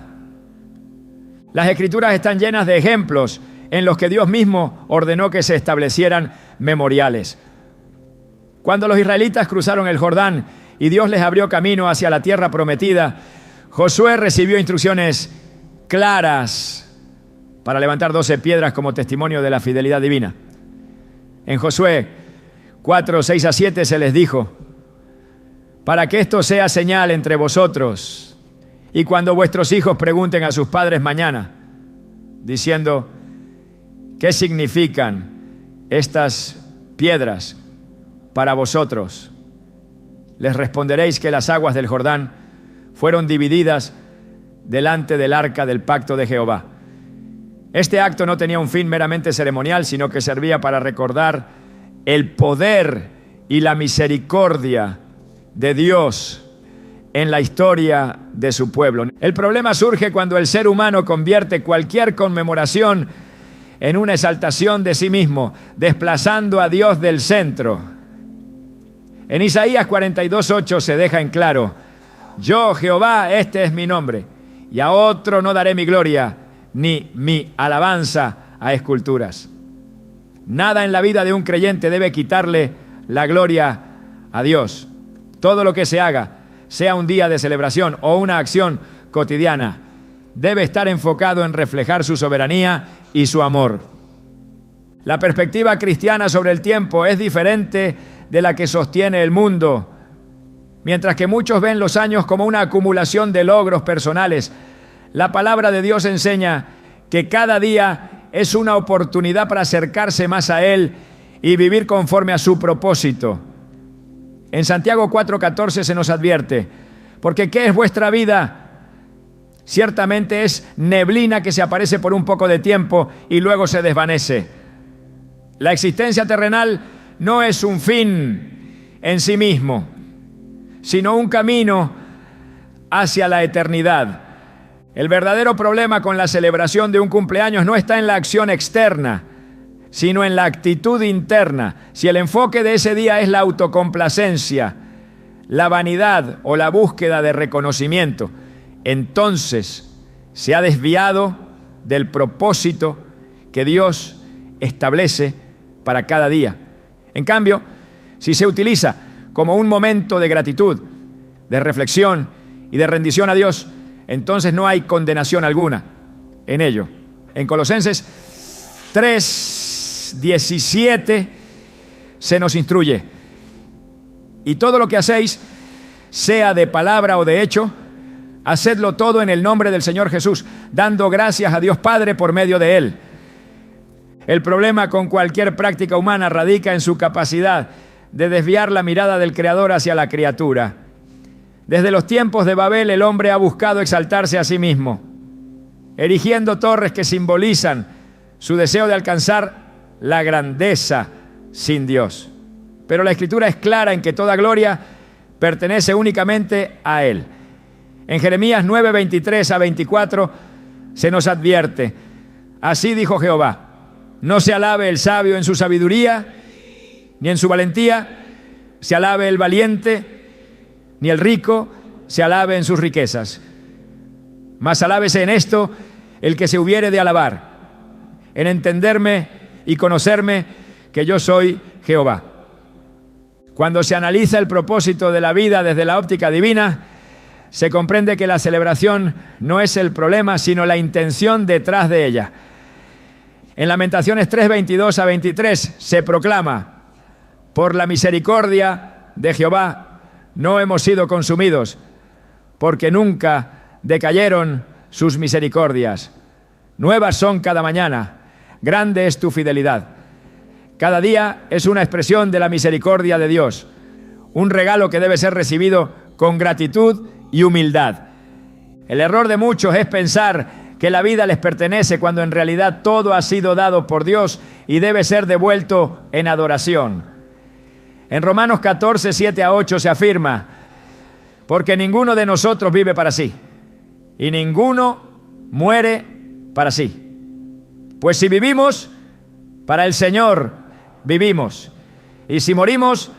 Las Escrituras están llenas de ejemplos en los que Dios mismo ordenó que se establecieran memoriales. Cuando los israelitas cruzaron el Jordán y Dios les abrió camino hacia la tierra prometida, Josué recibió instrucciones claras para levantar 12 piedras como testimonio de la fidelidad divina. En Josué 4:6-7 se les dijo: para que esto sea señal entre vosotros, y cuando vuestros hijos pregunten a sus padres mañana, diciendo: ¿qué significan estas piedras para vosotros? Les responderéis que las aguas del Jordán fueron divididas delante del arca del pacto de Jehová. Este acto no tenía un fin meramente ceremonial, sino que servía para recordar el poder y la misericordia de Dios en la historia de su pueblo. El problema surge cuando el ser humano convierte cualquier conmemoración en una exaltación de sí mismo, desplazando a Dios del centro. En Isaías 42:8 se deja en claro: yo, Jehová, este es mi nombre, y a otro no daré mi gloria, ni mi alabanza a esculturas. Nada en la vida de un creyente debe quitarle la gloria a Dios. Todo lo que se haga, sea un día de celebración o una acción cotidiana, debe estar enfocado en reflejar su soberanía y su amor. La perspectiva cristiana sobre el tiempo es diferente de la que sostiene el mundo. Mientras que muchos ven los años como una acumulación de logros personales, la palabra de Dios enseña que cada día es una oportunidad para acercarse más a Él y vivir conforme a su propósito. En Santiago 4:14 se nos advierte: porque ¿qué es vuestra vida? Ciertamente es neblina que se aparece por un poco de tiempo y luego se desvanece. La existencia terrenal no es un fin en sí mismo, sino un camino hacia la eternidad. El verdadero problema con la celebración de un cumpleaños no está en la acción externa, sino en la actitud interna. Si el enfoque de ese día es la autocomplacencia, la vanidad o la búsqueda de reconocimiento, entonces se ha desviado del propósito que Dios establece para cada día. En cambio, si se utiliza como un momento de gratitud, de reflexión y de rendición a Dios, entonces no hay condenación alguna en ello. En Colosenses 3:17 se nos instruye: y todo lo que hacéis, sea de palabra o de hecho, hacedlo todo en el nombre del Señor Jesús, dando gracias a Dios Padre por medio de Él. El problema con cualquier práctica humana radica en su capacidad de desviar la mirada del Creador hacia la criatura. Desde los tiempos de Babel, el hombre ha buscado exaltarse a sí mismo, erigiendo torres que simbolizan su deseo de alcanzar la grandeza sin Dios. Pero la Escritura es clara en que toda gloria pertenece únicamente a Él. En Jeremías 9:23-24 se nos advierte: así dijo Jehová, no se alabe el sabio en su sabiduría, ni en su valentía se alabe el valiente, ni el rico se alabe en sus riquezas. Mas alábese en esto el que se hubiere de alabar, en entenderme y conocerme que yo soy Jehová. Cuando se analiza el propósito de la vida desde la óptica divina, se comprende que la celebración no es el problema, sino la intención detrás de ella. En Lamentaciones 3, 22 a 23 se proclama: por la misericordia de Jehová no hemos sido consumidos, porque nunca decayeron sus misericordias. Nuevas son cada mañana, grande es tu fidelidad. Cada día es una expresión de la misericordia de Dios, un regalo que debe ser recibido con gratitud y humildad. El error de muchos es pensar que la vida les pertenece cuando en realidad todo ha sido dado por Dios y debe ser devuelto en adoración. En Romanos 14, 7 a 8 se afirma: porque ninguno de nosotros vive para sí, y ninguno muere para sí. Pues si vivimos, para el Señor vivimos, y si morimos,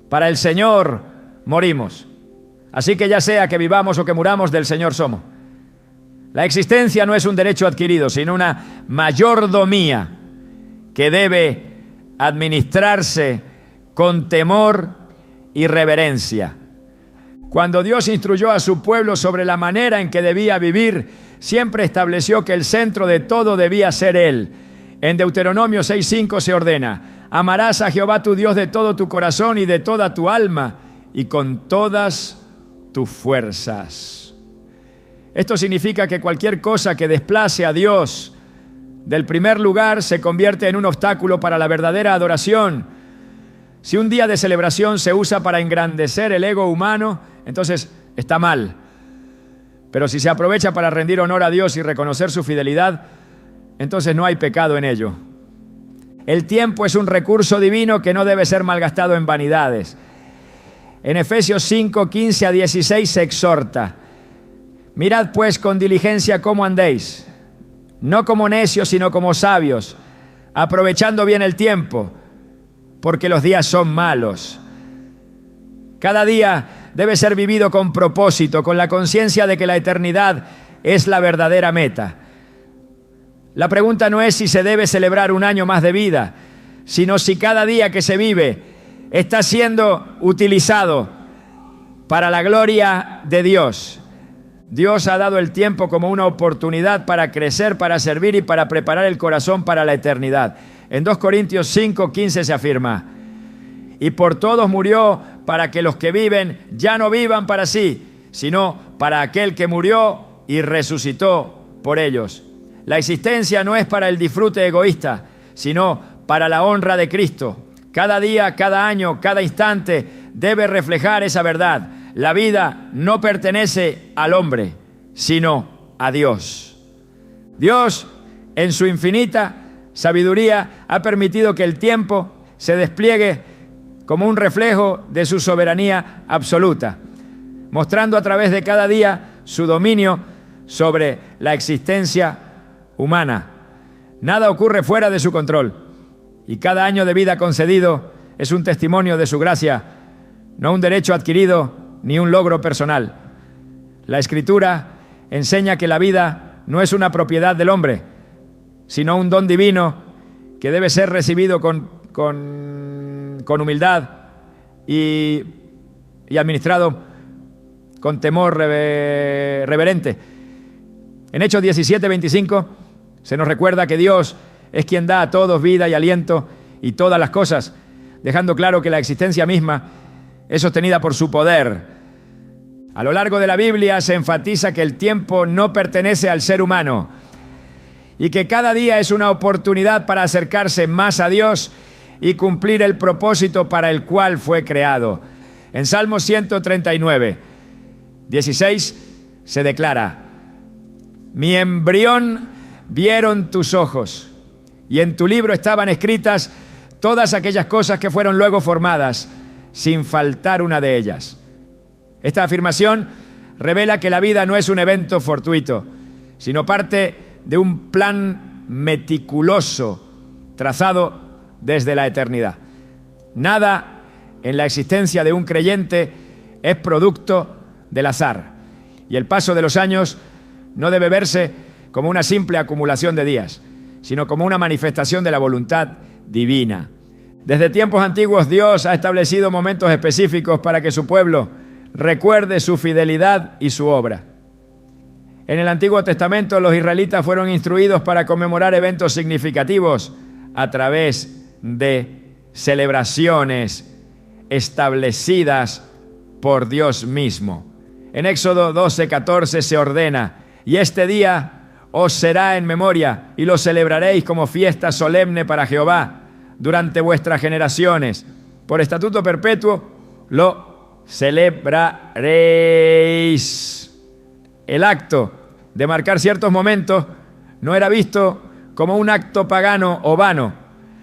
para el Señor morimos. Así que ya sea que vivamos o que muramos, del Señor somos. La existencia no es un derecho adquirido, sino una mayordomía que debe administrarse con temor y reverencia. Cuando Dios instruyó a su pueblo sobre la manera en que debía vivir, siempre estableció que el centro de todo debía ser Él. En Deuteronomio 6:5 se ordena: amarás a Jehová tu Dios de todo tu corazón y de toda tu alma y con todas tus fuerzas. Esto significa que cualquier cosa que desplace a Dios del primer lugar se convierte en un obstáculo para la verdadera adoración. Si un día de celebración se usa para engrandecer el ego humano, entonces está mal. Pero si se aprovecha para rendir honor a Dios y reconocer su fidelidad, entonces no hay pecado en ello. El tiempo es un recurso divino que no debe ser malgastado en vanidades. En Efesios 5, 15 a 16 se exhorta: mirad pues con diligencia cómo andéis, no como necios, sino como sabios, aprovechando bien el tiempo, porque los días son malos. Cada día debe ser vivido con propósito, con la conciencia de que la eternidad es la verdadera meta. La pregunta no es si se debe celebrar un año más de vida, sino si cada día que se vive está siendo utilizado para la gloria de Dios. Dios ha dado el tiempo como una oportunidad para crecer, para servir y para preparar el corazón para la eternidad. En 2 Corintios 5, 15 se afirma: y por todos murió, para que los que viven ya no vivan para sí, sino para aquel que murió y resucitó por ellos. La existencia no es para el disfrute egoísta, sino para la honra de Cristo. Cada día, cada año, cada instante debe reflejar esa verdad. La vida no pertenece al hombre, sino a Dios. Dios, en su infinita sabiduría, ha permitido que el tiempo se despliegue como un reflejo de su soberanía absoluta, mostrando a través de cada día su dominio sobre la existencia humana. Nada ocurre fuera de su control, y cada año de vida concedido es un testimonio de su gracia, no un derecho adquirido ni un logro personal. La Escritura enseña que la vida no es una propiedad del hombre, sino un don divino que debe ser recibido con humildad y administrado con temor reverente. En Hechos 17, 25 se nos recuerda que Dios es quien da a todos vida y aliento y todas las cosas, dejando claro que la existencia misma es sostenida por su poder. A lo largo de la Biblia se enfatiza que el tiempo no pertenece al ser humano y que cada día es una oportunidad para acercarse más a Dios y cumplir el propósito para el cual fue creado. En Salmo 139, 16 se declara: mi embrión vieron tus ojos, y en tu libro estaban escritas todas aquellas cosas que fueron luego formadas, sin faltar una de ellas. Esta afirmación revela que la vida no es un evento fortuito, sino parte de un plan meticuloso trazado desde la eternidad. Nada en la existencia de un creyente es producto del azar, y el paso de los años no debe verse como una simple acumulación de días, sino como una manifestación de la voluntad divina. Desde tiempos antiguos Dios ha establecido momentos específicos para que su pueblo recuerde su fidelidad y su obra. En el Antiguo Testamento los israelitas fueron instruidos para conmemorar eventos significativos a través de celebraciones establecidas por Dios mismo. En Éxodo 12:14 se ordena: y este día os será en memoria y lo celebraréis como fiesta solemne para Jehová durante vuestras generaciones. Por estatuto perpetuo lo celebraréis. El acto de marcar ciertos momentos no era visto como un acto pagano o vano,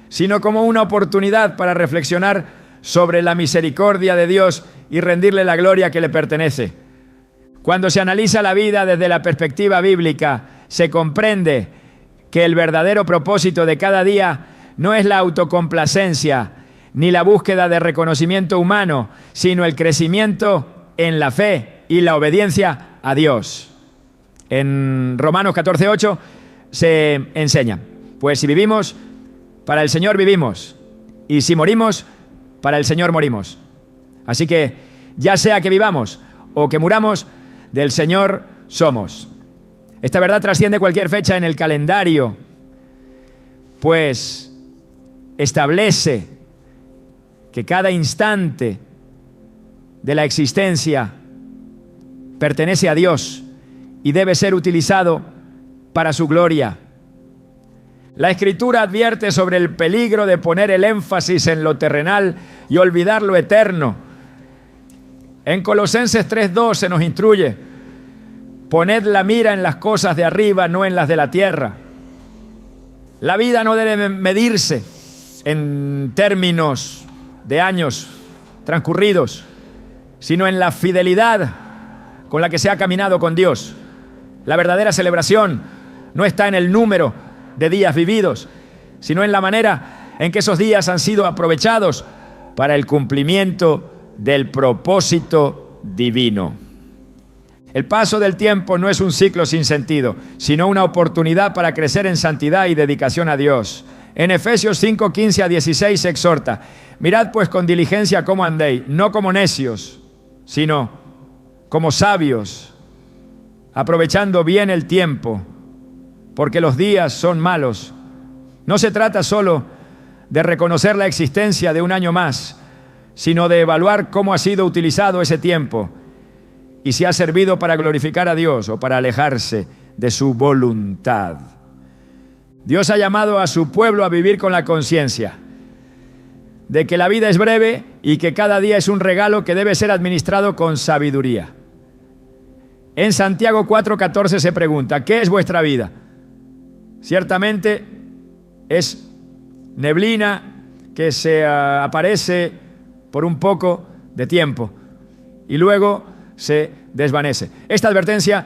sino como una oportunidad para reflexionar sobre la misericordia de Dios y rendirle la gloria que le pertenece. Cuando se analiza la vida desde la perspectiva bíblica, se comprende que el verdadero propósito de cada día no es la autocomplacencia ni la búsqueda de reconocimiento humano, sino el crecimiento en la fe y la obediencia a Dios. En Romanos 14:8 se enseña: pues si vivimos, para el Señor vivimos, y si morimos, para el Señor morimos. Así que, ya sea que vivamos o que muramos, del Señor somos. Esta verdad trasciende cualquier fecha en el calendario, pues establece que cada instante de la existencia pertenece a Dios y debe ser utilizado para su gloria. La Escritura advierte sobre el peligro de poner el énfasis en lo terrenal y olvidar lo eterno. En Colosenses 3:2 se nos instruye: poned la mira en las cosas de arriba, no en las de la tierra. La vida no debe medirse en términos de años transcurridos, sino en la fidelidad con la que se ha caminado con Dios. La verdadera celebración no está en el número de días vividos, sino en la manera en que esos días han sido aprovechados para el cumplimiento del propósito divino. El paso del tiempo no es un ciclo sin sentido, sino una oportunidad para crecer en santidad y dedicación a Dios. En Efesios 5:15-16 se exhorta: mirad pues con diligencia cómo andéis, no como necios, sino como sabios, aprovechando bien el tiempo, porque los días son malos. No se trata solo de reconocer la existencia de un año más, sino de evaluar cómo ha sido utilizado ese tiempo y si ha servido para glorificar a Dios o para alejarse de su voluntad. Dios ha llamado a su pueblo a vivir con la conciencia de que la vida es breve y que cada día es un regalo que debe ser administrado con sabiduría. En Santiago 4:14 se pregunta: ¿qué es vuestra vida? Ciertamente es neblina que se aparece por un poco de tiempo y luego se desvanece. Esta advertencia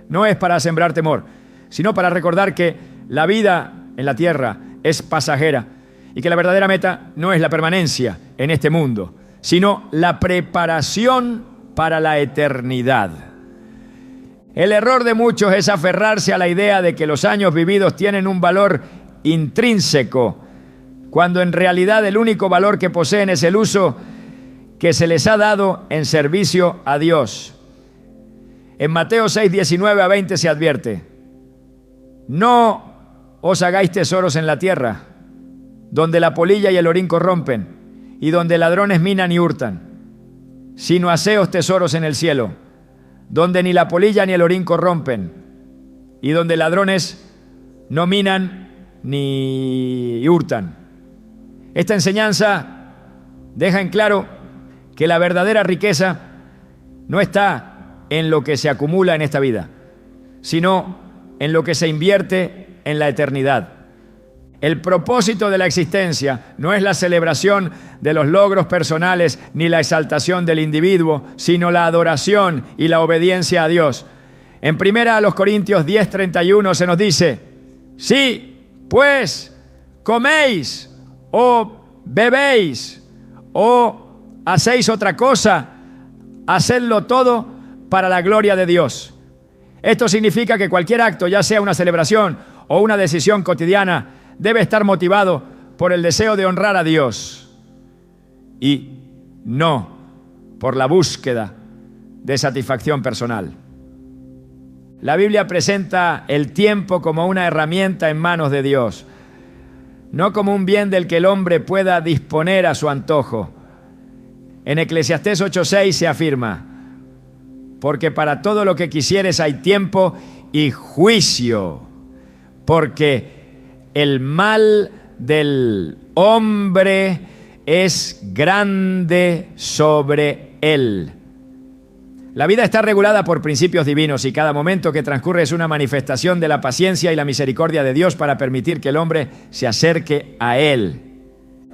no es para sembrar temor, sino para recordar que la vida en la tierra es pasajera y que la verdadera meta no es la permanencia en este mundo, sino la preparación para la eternidad. El error de muchos es aferrarse a la idea de que los años vividos tienen un valor intrínseco, cuando en realidad el único valor que poseen es el uso que se les ha dado en servicio a Dios. En Mateo 6:19-20 se advierte: no os hagáis tesoros en la tierra, donde la polilla y el orín corrompen, y donde ladrones minan y hurtan, sino haceos tesoros en el cielo, donde ni la polilla ni el orín corrompen, y donde ladrones no minan ni hurtan. Esta enseñanza deja en claro que la verdadera riqueza no está en lo que se acumula en esta vida, sino en lo que se invierte en la eternidad. El propósito de la existencia no es la celebración de los logros personales ni la exaltación del individuo, sino la adoración y la obediencia a Dios. En 1 Corintios 10:31 se nos dice: sí, pues coméis o bebéis o hacéis otra cosa, hacedlo todo para la gloria de Dios. Esto significa que cualquier acto, ya sea una celebración o una decisión cotidiana, debe estar motivado por el deseo de honrar a Dios y no por la búsqueda de satisfacción personal. La Biblia presenta el tiempo como una herramienta en manos de Dios, no como un bien del que el hombre pueda disponer a su antojo. En Eclesiastés 8:6 se afirma: porque para todo lo que quisieres hay tiempo y juicio, porque el mal del hombre es grande sobre él. La vida está regulada por principios divinos y cada momento que transcurre es una manifestación de la paciencia y la misericordia de Dios para permitir que el hombre se acerque a Él.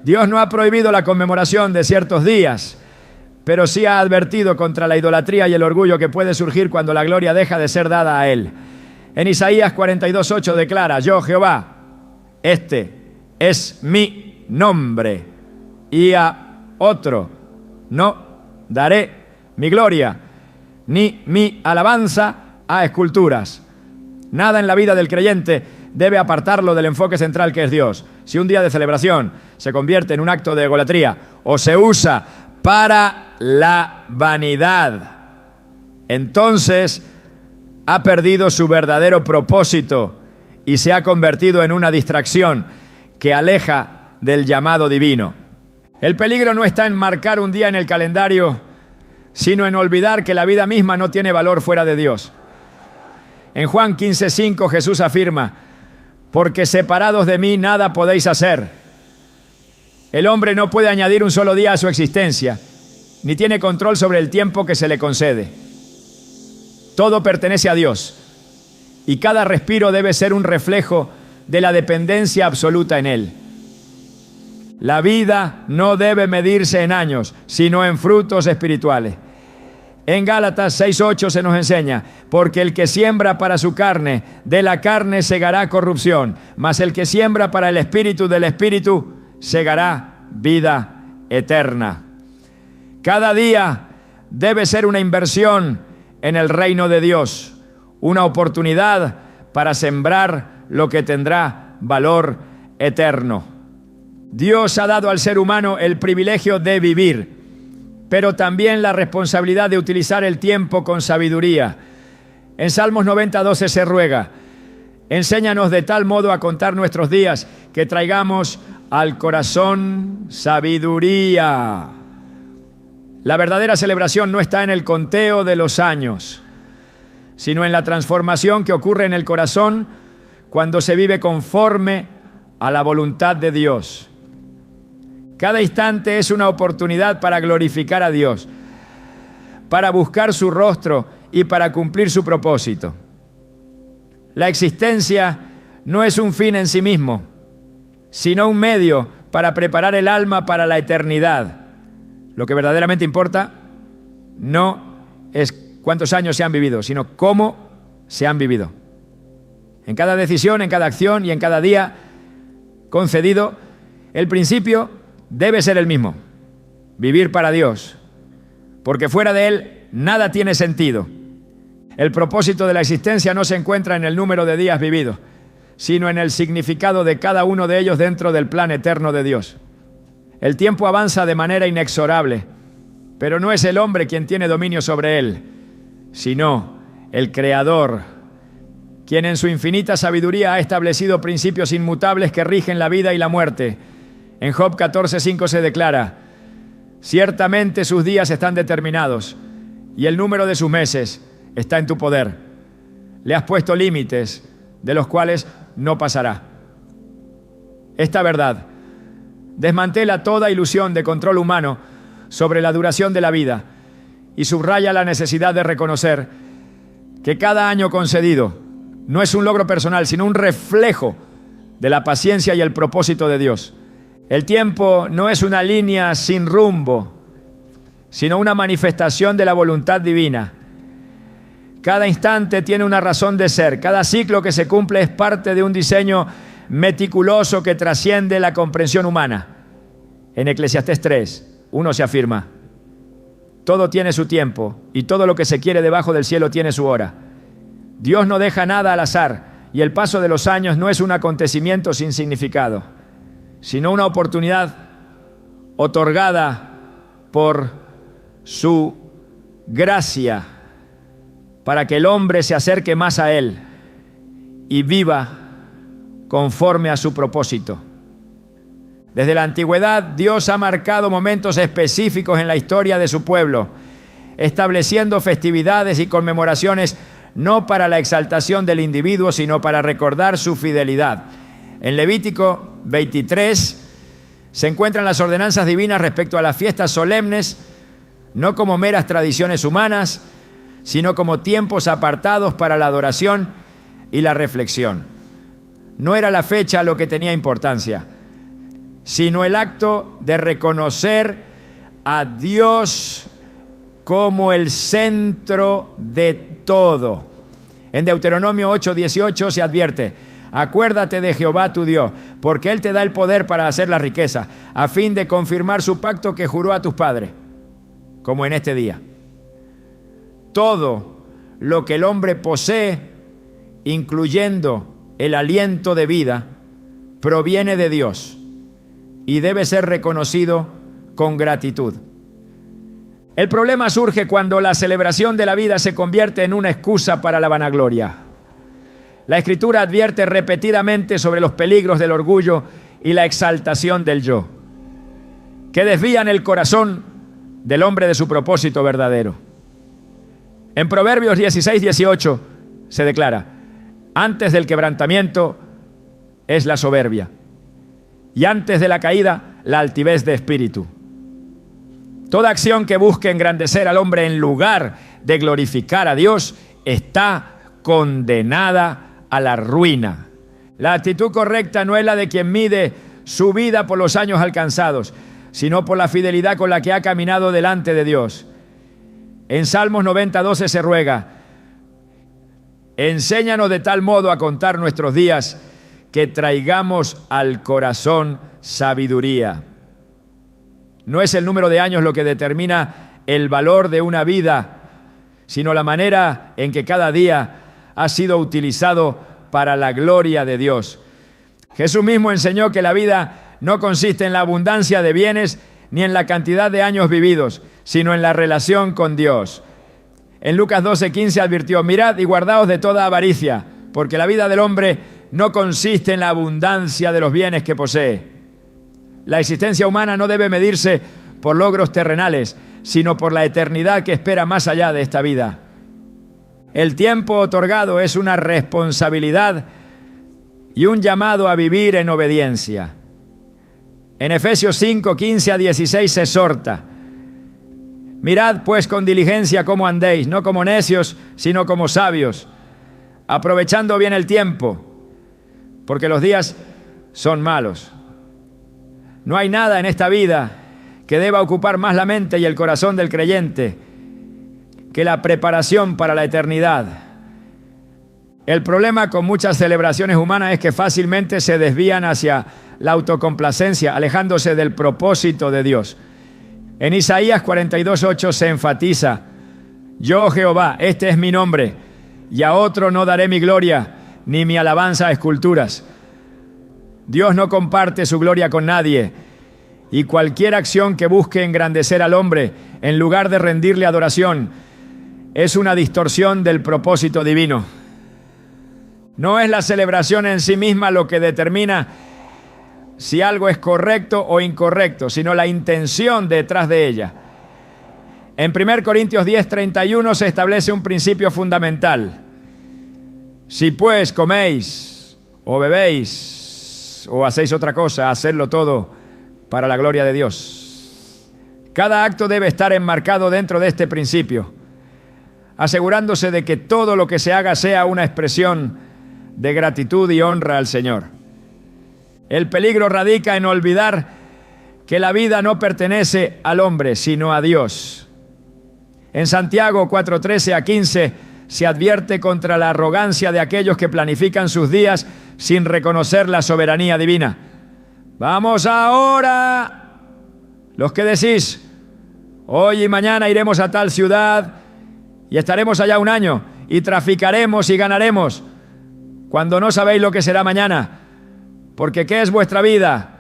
Dios no ha prohibido la conmemoración de ciertos días, pero sí ha advertido contra la idolatría y el orgullo que puede surgir cuando la gloria deja de ser dada a Él. En Isaías 42:8 declara: yo, Jehová, este es mi nombre, y a otro no daré mi gloria, ni mi alabanza a esculturas. Nada en la vida del creyente debe apartarlo del enfoque central que es Dios. Si un día de celebración se convierte en un acto de egolatría o se usa para la vanidad, entonces ha perdido su verdadero propósito y se ha convertido en una distracción que aleja del llamado divino. El peligro no está en marcar un día en el calendario, sino en olvidar que la vida misma no tiene valor fuera de Dios. En Juan 15:5 Jesús afirma: porque separados de mí nada podéis hacer. El hombre no puede añadir un solo día a su existencia, ni tiene control sobre el tiempo que se le concede. Todo pertenece a Dios, y cada respiro debe ser un reflejo de la dependencia absoluta en Él. La vida no debe medirse en años, sino en frutos espirituales. En Gálatas 6:8 se nos enseña: porque el que siembra para su carne, de la carne segará corrupción, mas el que siembra para el espíritu, del espíritu segará vida eterna. Cada día debe ser una inversión en el reino de Dios, una oportunidad para sembrar lo que tendrá valor eterno. Dios ha dado al ser humano el privilegio de vivir, pero también la responsabilidad de utilizar el tiempo con sabiduría. En Salmos 90:12 se ruega: enséñanos de tal modo a contar nuestros días que traigamos al corazón sabiduría. La verdadera celebración no está en el conteo de los años, sino en la transformación que ocurre en el corazón cuando se vive conforme a la voluntad de Dios. Cada instante es una oportunidad para glorificar a Dios, para buscar su rostro y para cumplir su propósito. La existencia no es un fin en sí mismo, sino un medio para preparar el alma para la eternidad. Lo que verdaderamente importa no es cuántos años se han vivido, sino cómo se han vivido. En cada decisión, en cada acción y en cada día concedido, el principio debe ser el mismo: vivir para Dios, porque fuera de Él nada tiene sentido. El propósito de la existencia no se encuentra en el número de días vividos, sino en el significado de cada uno de ellos dentro del plan eterno de Dios. El tiempo avanza de manera inexorable, pero no es el hombre quien tiene dominio sobre él, sino el Creador, quien en su infinita sabiduría ha establecido principios inmutables que rigen la vida y la muerte. En Job 14:5 se declara: ciertamente sus días están determinados y el número de sus meses está en tu poder. Le has puesto límites de los cuales no pasará. Esta verdad desmantela toda ilusión de control humano sobre la duración de la vida y subraya la necesidad de reconocer que cada año concedido no es un logro personal, sino un reflejo de la paciencia y el propósito de Dios. El tiempo no es una línea sin rumbo, sino una manifestación de la voluntad divina. Cada instante tiene una razón de ser. Cada ciclo que se cumple es parte de un diseño meticuloso que trasciende la comprensión humana. En Eclesiastés 3:1 se afirma: todo tiene su tiempo y todo lo que se quiere debajo del cielo tiene su hora. Dios no deja nada al azar y el paso de los años no es un acontecimiento sin significado, sino una oportunidad otorgada por su gracia para que el hombre se acerque más a Él y viva conforme a su propósito. Desde la antigüedad, Dios ha marcado momentos específicos en la historia de su pueblo, estableciendo festividades y conmemoraciones no para la exaltación del individuo, sino para recordar su fidelidad. En Levítico 23 se encuentran las ordenanzas divinas respecto a las fiestas solemnes, no como meras tradiciones humanas, sino como tiempos apartados para la adoración y la reflexión. No era la fecha lo que tenía importancia, sino el acto de reconocer a Dios como el centro de todo. En Deuteronomio 8:18 se advierte: acuérdate de Jehová tu Dios, porque Él te da el poder para hacer la riqueza, a fin de confirmar su pacto que juró a tus padres, como en este día. Todo lo que el hombre posee, incluyendo el aliento de vida, proviene de Dios y debe ser reconocido con gratitud. El problema surge cuando la celebración de la vida se convierte en una excusa para la vanagloria. La Escritura advierte repetidamente sobre los peligros del orgullo y la exaltación del yo, que desvían el corazón del hombre de su propósito verdadero. En Proverbios 16:18 se declara: antes del quebrantamiento es la soberbia, y antes de la caída la altivez de espíritu. Toda acción que busque engrandecer al hombre en lugar de glorificar a Dios está condenada a la ruina. La actitud correcta no es la de quien mide su vida por los años alcanzados, sino por la fidelidad con la que ha caminado delante de Dios. En Salmos 90:12 se ruega: enséñanos de tal modo a contar nuestros días que traigamos al corazón sabiduría. No es el número de años lo que determina el valor de una vida, sino la manera en que cada día ha sido utilizado para la gloria de Dios. Jesús mismo enseñó que la vida no consiste en la abundancia de bienes ni en la cantidad de años vividos, sino en la relación con Dios. En Lucas 12:15 advirtió: mirad y guardaos de toda avaricia, porque la vida del hombre no consiste en la abundancia de los bienes que posee. La existencia humana no debe medirse por logros terrenales, sino por la eternidad que espera más allá de esta vida. El tiempo otorgado es una responsabilidad y un llamado a vivir en obediencia. En Efesios 5:15-16 se exhorta: mirad pues con diligencia cómo andéis, no como necios, sino como sabios, aprovechando bien el tiempo, porque los días son malos. No hay nada en esta vida que deba ocupar más la mente y el corazón del creyente que la preparación para la eternidad. El problema con muchas celebraciones humanas es que fácilmente se desvían hacia la autocomplacencia, alejándose del propósito de Dios. En Isaías 42:8 se enfatiza: yo, Jehová, este es mi nombre, y a otro no daré mi gloria, ni mi alabanza a esculturas. Dios no comparte su gloria con nadie, y cualquier acción que busque engrandecer al hombre en lugar de rendirle adoración es una distorsión del propósito divino. No es la celebración en sí misma lo que determina si algo es correcto o incorrecto, sino la intención detrás de ella. En 1 Corintios 10:31 se establece un principio fundamental: si pues coméis o bebéis o hacéis otra cosa, hacedlo todo para la gloria de Dios. Cada acto debe estar enmarcado dentro de este principio, asegurándose de que todo lo que se haga sea una expresión de gratitud y honra al Señor. El peligro radica en olvidar que la vida no pertenece al hombre, sino a Dios. En Santiago 4:13-15 se advierte contra la arrogancia de aquellos que planifican sus días sin reconocer la soberanía divina. Vamos ahora, los que decís: hoy y mañana iremos a tal ciudad y estaremos allá un año y traficaremos y ganaremos, cuando no sabéis lo que será mañana. Porque ¿qué es vuestra vida?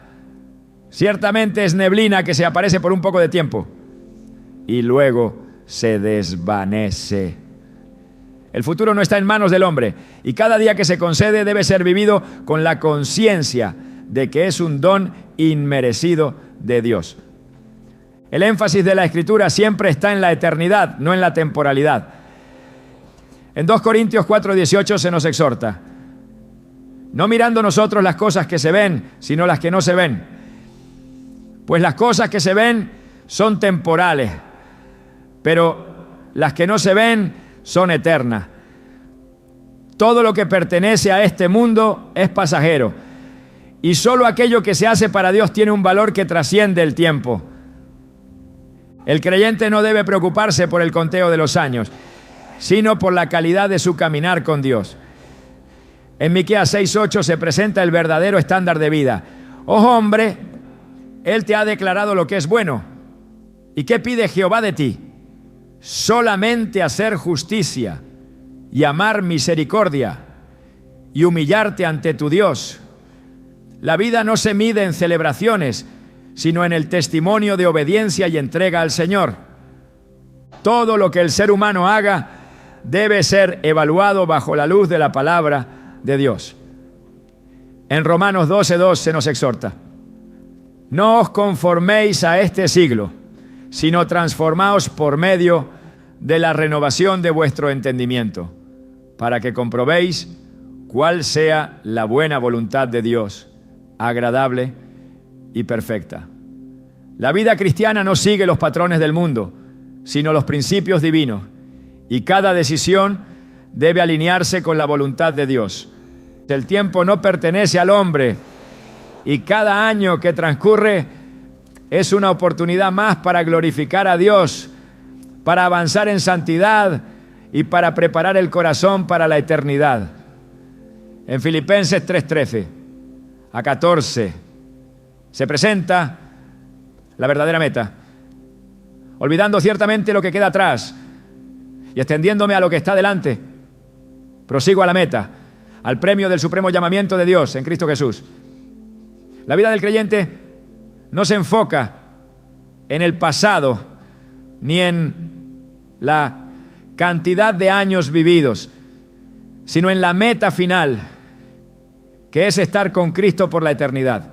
Ciertamente es neblina que se aparece por un poco de tiempo y luego se desvanece. El futuro no está en manos del hombre y cada día que se concede debe ser vivido con la conciencia de que es un don inmerecido de Dios. El énfasis de la Escritura siempre está en la eternidad, no en la temporalidad. En 2 Corintios 4:18 se nos exhorta: no mirando nosotros las cosas que se ven, sino las que no se ven. Pues las cosas que se ven son temporales, pero las que no se ven son eternas. Todo lo que pertenece a este mundo es pasajero, y solo aquello que se hace para Dios tiene un valor que trasciende el tiempo. El creyente no debe preocuparse por el conteo de los años, sino por la calidad de su caminar con Dios. En Miqueas 6:8 se presenta el verdadero estándar de vida. Oh hombre, Él te ha declarado lo que es bueno. ¿Y qué pide Jehová de ti? Solamente hacer justicia y amar misericordia y humillarte ante tu Dios. La vida no se mide en celebraciones, sino en el testimonio de obediencia y entrega al Señor. Todo lo que el ser humano haga debe ser evaluado bajo la luz de la palabra de Dios. En Romanos 12:2 se nos exhorta: no os conforméis a este siglo, sino transformaos por medio de la renovación de vuestro entendimiento, para que comprobéis cuál sea la buena voluntad de Dios, agradable y perfecta. La vida cristiana no sigue los patrones del mundo, sino los principios divinos, y cada decisión debe alinearse con la voluntad de Dios. El tiempo no pertenece al hombre, y cada año que transcurre es una oportunidad más para glorificar a Dios, para avanzar en santidad y para preparar el corazón para la eternidad. En Filipenses 3:13 a 14 se presenta la verdadera meta. Olvidando ciertamente lo que queda atrás y extendiéndome a lo que está delante, prosigo a la meta, al premio del supremo llamamiento de Dios en Cristo Jesús. La vida del creyente no se enfoca en el pasado ni en la cantidad de años vividos, sino en la meta final, que es estar con Cristo por la eternidad.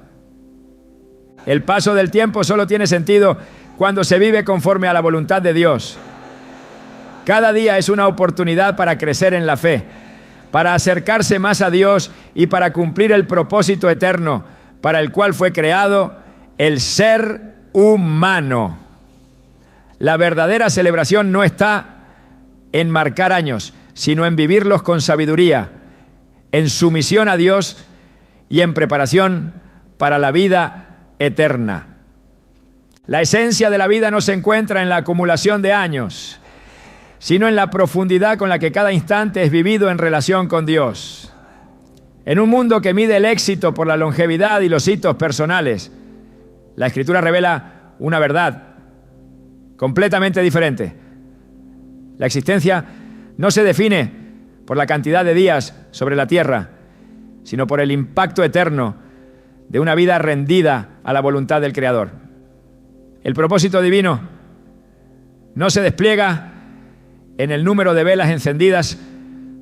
El paso del tiempo solo tiene sentido cuando se vive conforme a la voluntad de Dios. Cada día es una oportunidad para crecer en la fe, para acercarse más a Dios y para cumplir el propósito eterno para el cual fue creado el ser humano. La verdadera celebración no está en marcar años, sino en vivirlos con sabiduría, en sumisión a Dios y en preparación para la vida eterna. La esencia de la vida no se encuentra en la acumulación de años, sino en la profundidad con la que cada instante es vivido en relación con Dios. En un mundo que mide el éxito por la longevidad y los hitos personales, la Escritura revela una verdad completamente diferente. La existencia no se define por la cantidad de días sobre la tierra, sino por el impacto eterno de una vida rendida a la voluntad del Creador. El propósito divino no se despliega en el número de velas encendidas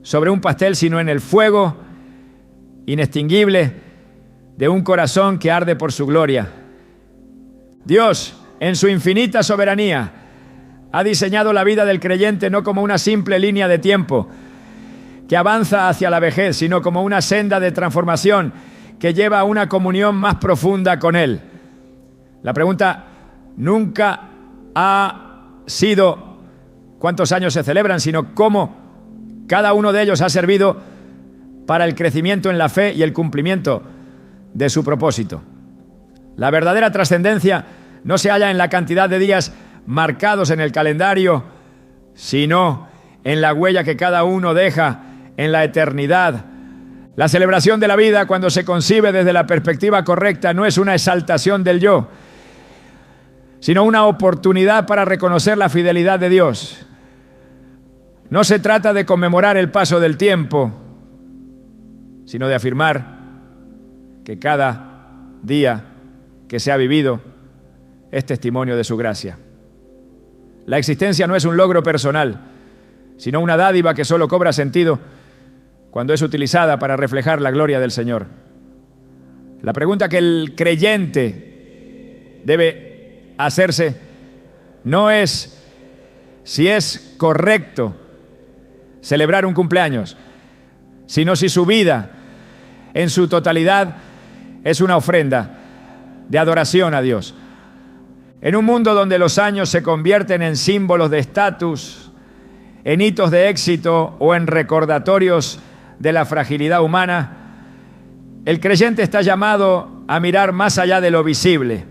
sobre un pastel, sino en el fuego inextinguible de un corazón que arde por su gloria. Dios, en su infinita soberanía, ha diseñado la vida del creyente no como una simple línea de tiempo que avanza hacia la vejez, sino como una senda de transformación que lleva a una comunión más profunda con Él. La pregunta nunca ha sido cuántos años se celebran, sino cómo cada uno de ellos ha servido para el crecimiento en la fe y el cumplimiento de su propósito. La verdadera trascendencia no se halla en la cantidad de días marcados en el calendario, sino en la huella que cada uno deja en la eternidad. La celebración de la vida, cuando se concibe desde la perspectiva correcta, no es una exaltación del yo, sino una oportunidad para reconocer la fidelidad de Dios. No se trata de conmemorar el paso del tiempo, sino de afirmar que cada día que se ha vivido es testimonio de su gracia. La existencia no es un logro personal, sino una dádiva que solo cobra sentido cuando es utilizada para reflejar la gloria del Señor. La pregunta que el creyente debe hacerse no es si es correcto celebrar un cumpleaños, sino si su vida en su totalidad es una ofrenda de adoración a Dios. En un mundo donde los años se convierten en símbolos de estatus, en hitos de éxito o en recordatorios de la fragilidad humana, el creyente está llamado a mirar más allá de lo visible.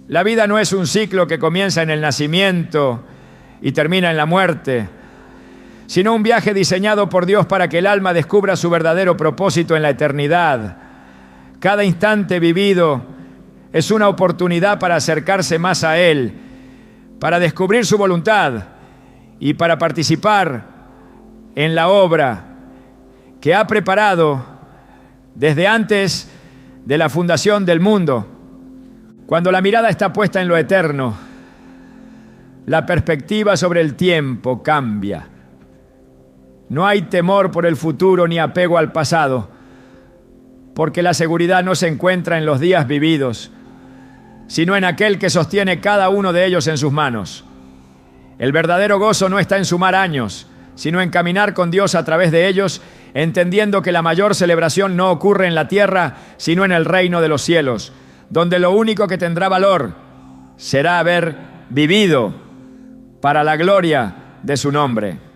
La vida no es un ciclo que comienza en el nacimiento y termina en la muerte, sino un viaje diseñado por Dios para que el alma descubra su verdadero propósito en la eternidad. Cada instante vivido es una oportunidad para acercarse más a Él, para descubrir su voluntad y para participar en la obra que ha preparado desde antes de la fundación del mundo. Cuando la mirada está puesta en lo eterno, la perspectiva sobre el tiempo cambia. No hay temor por el futuro ni apego al pasado, porque la seguridad no se encuentra en los días vividos, sino en aquel que sostiene cada uno de ellos en sus manos. El verdadero gozo no está en sumar años, sino en caminar con Dios a través de ellos, entendiendo que la mayor celebración no ocurre en la tierra, sino en el reino de los cielos, donde lo único que tendrá valor será haber vivido para la gloria de su nombre.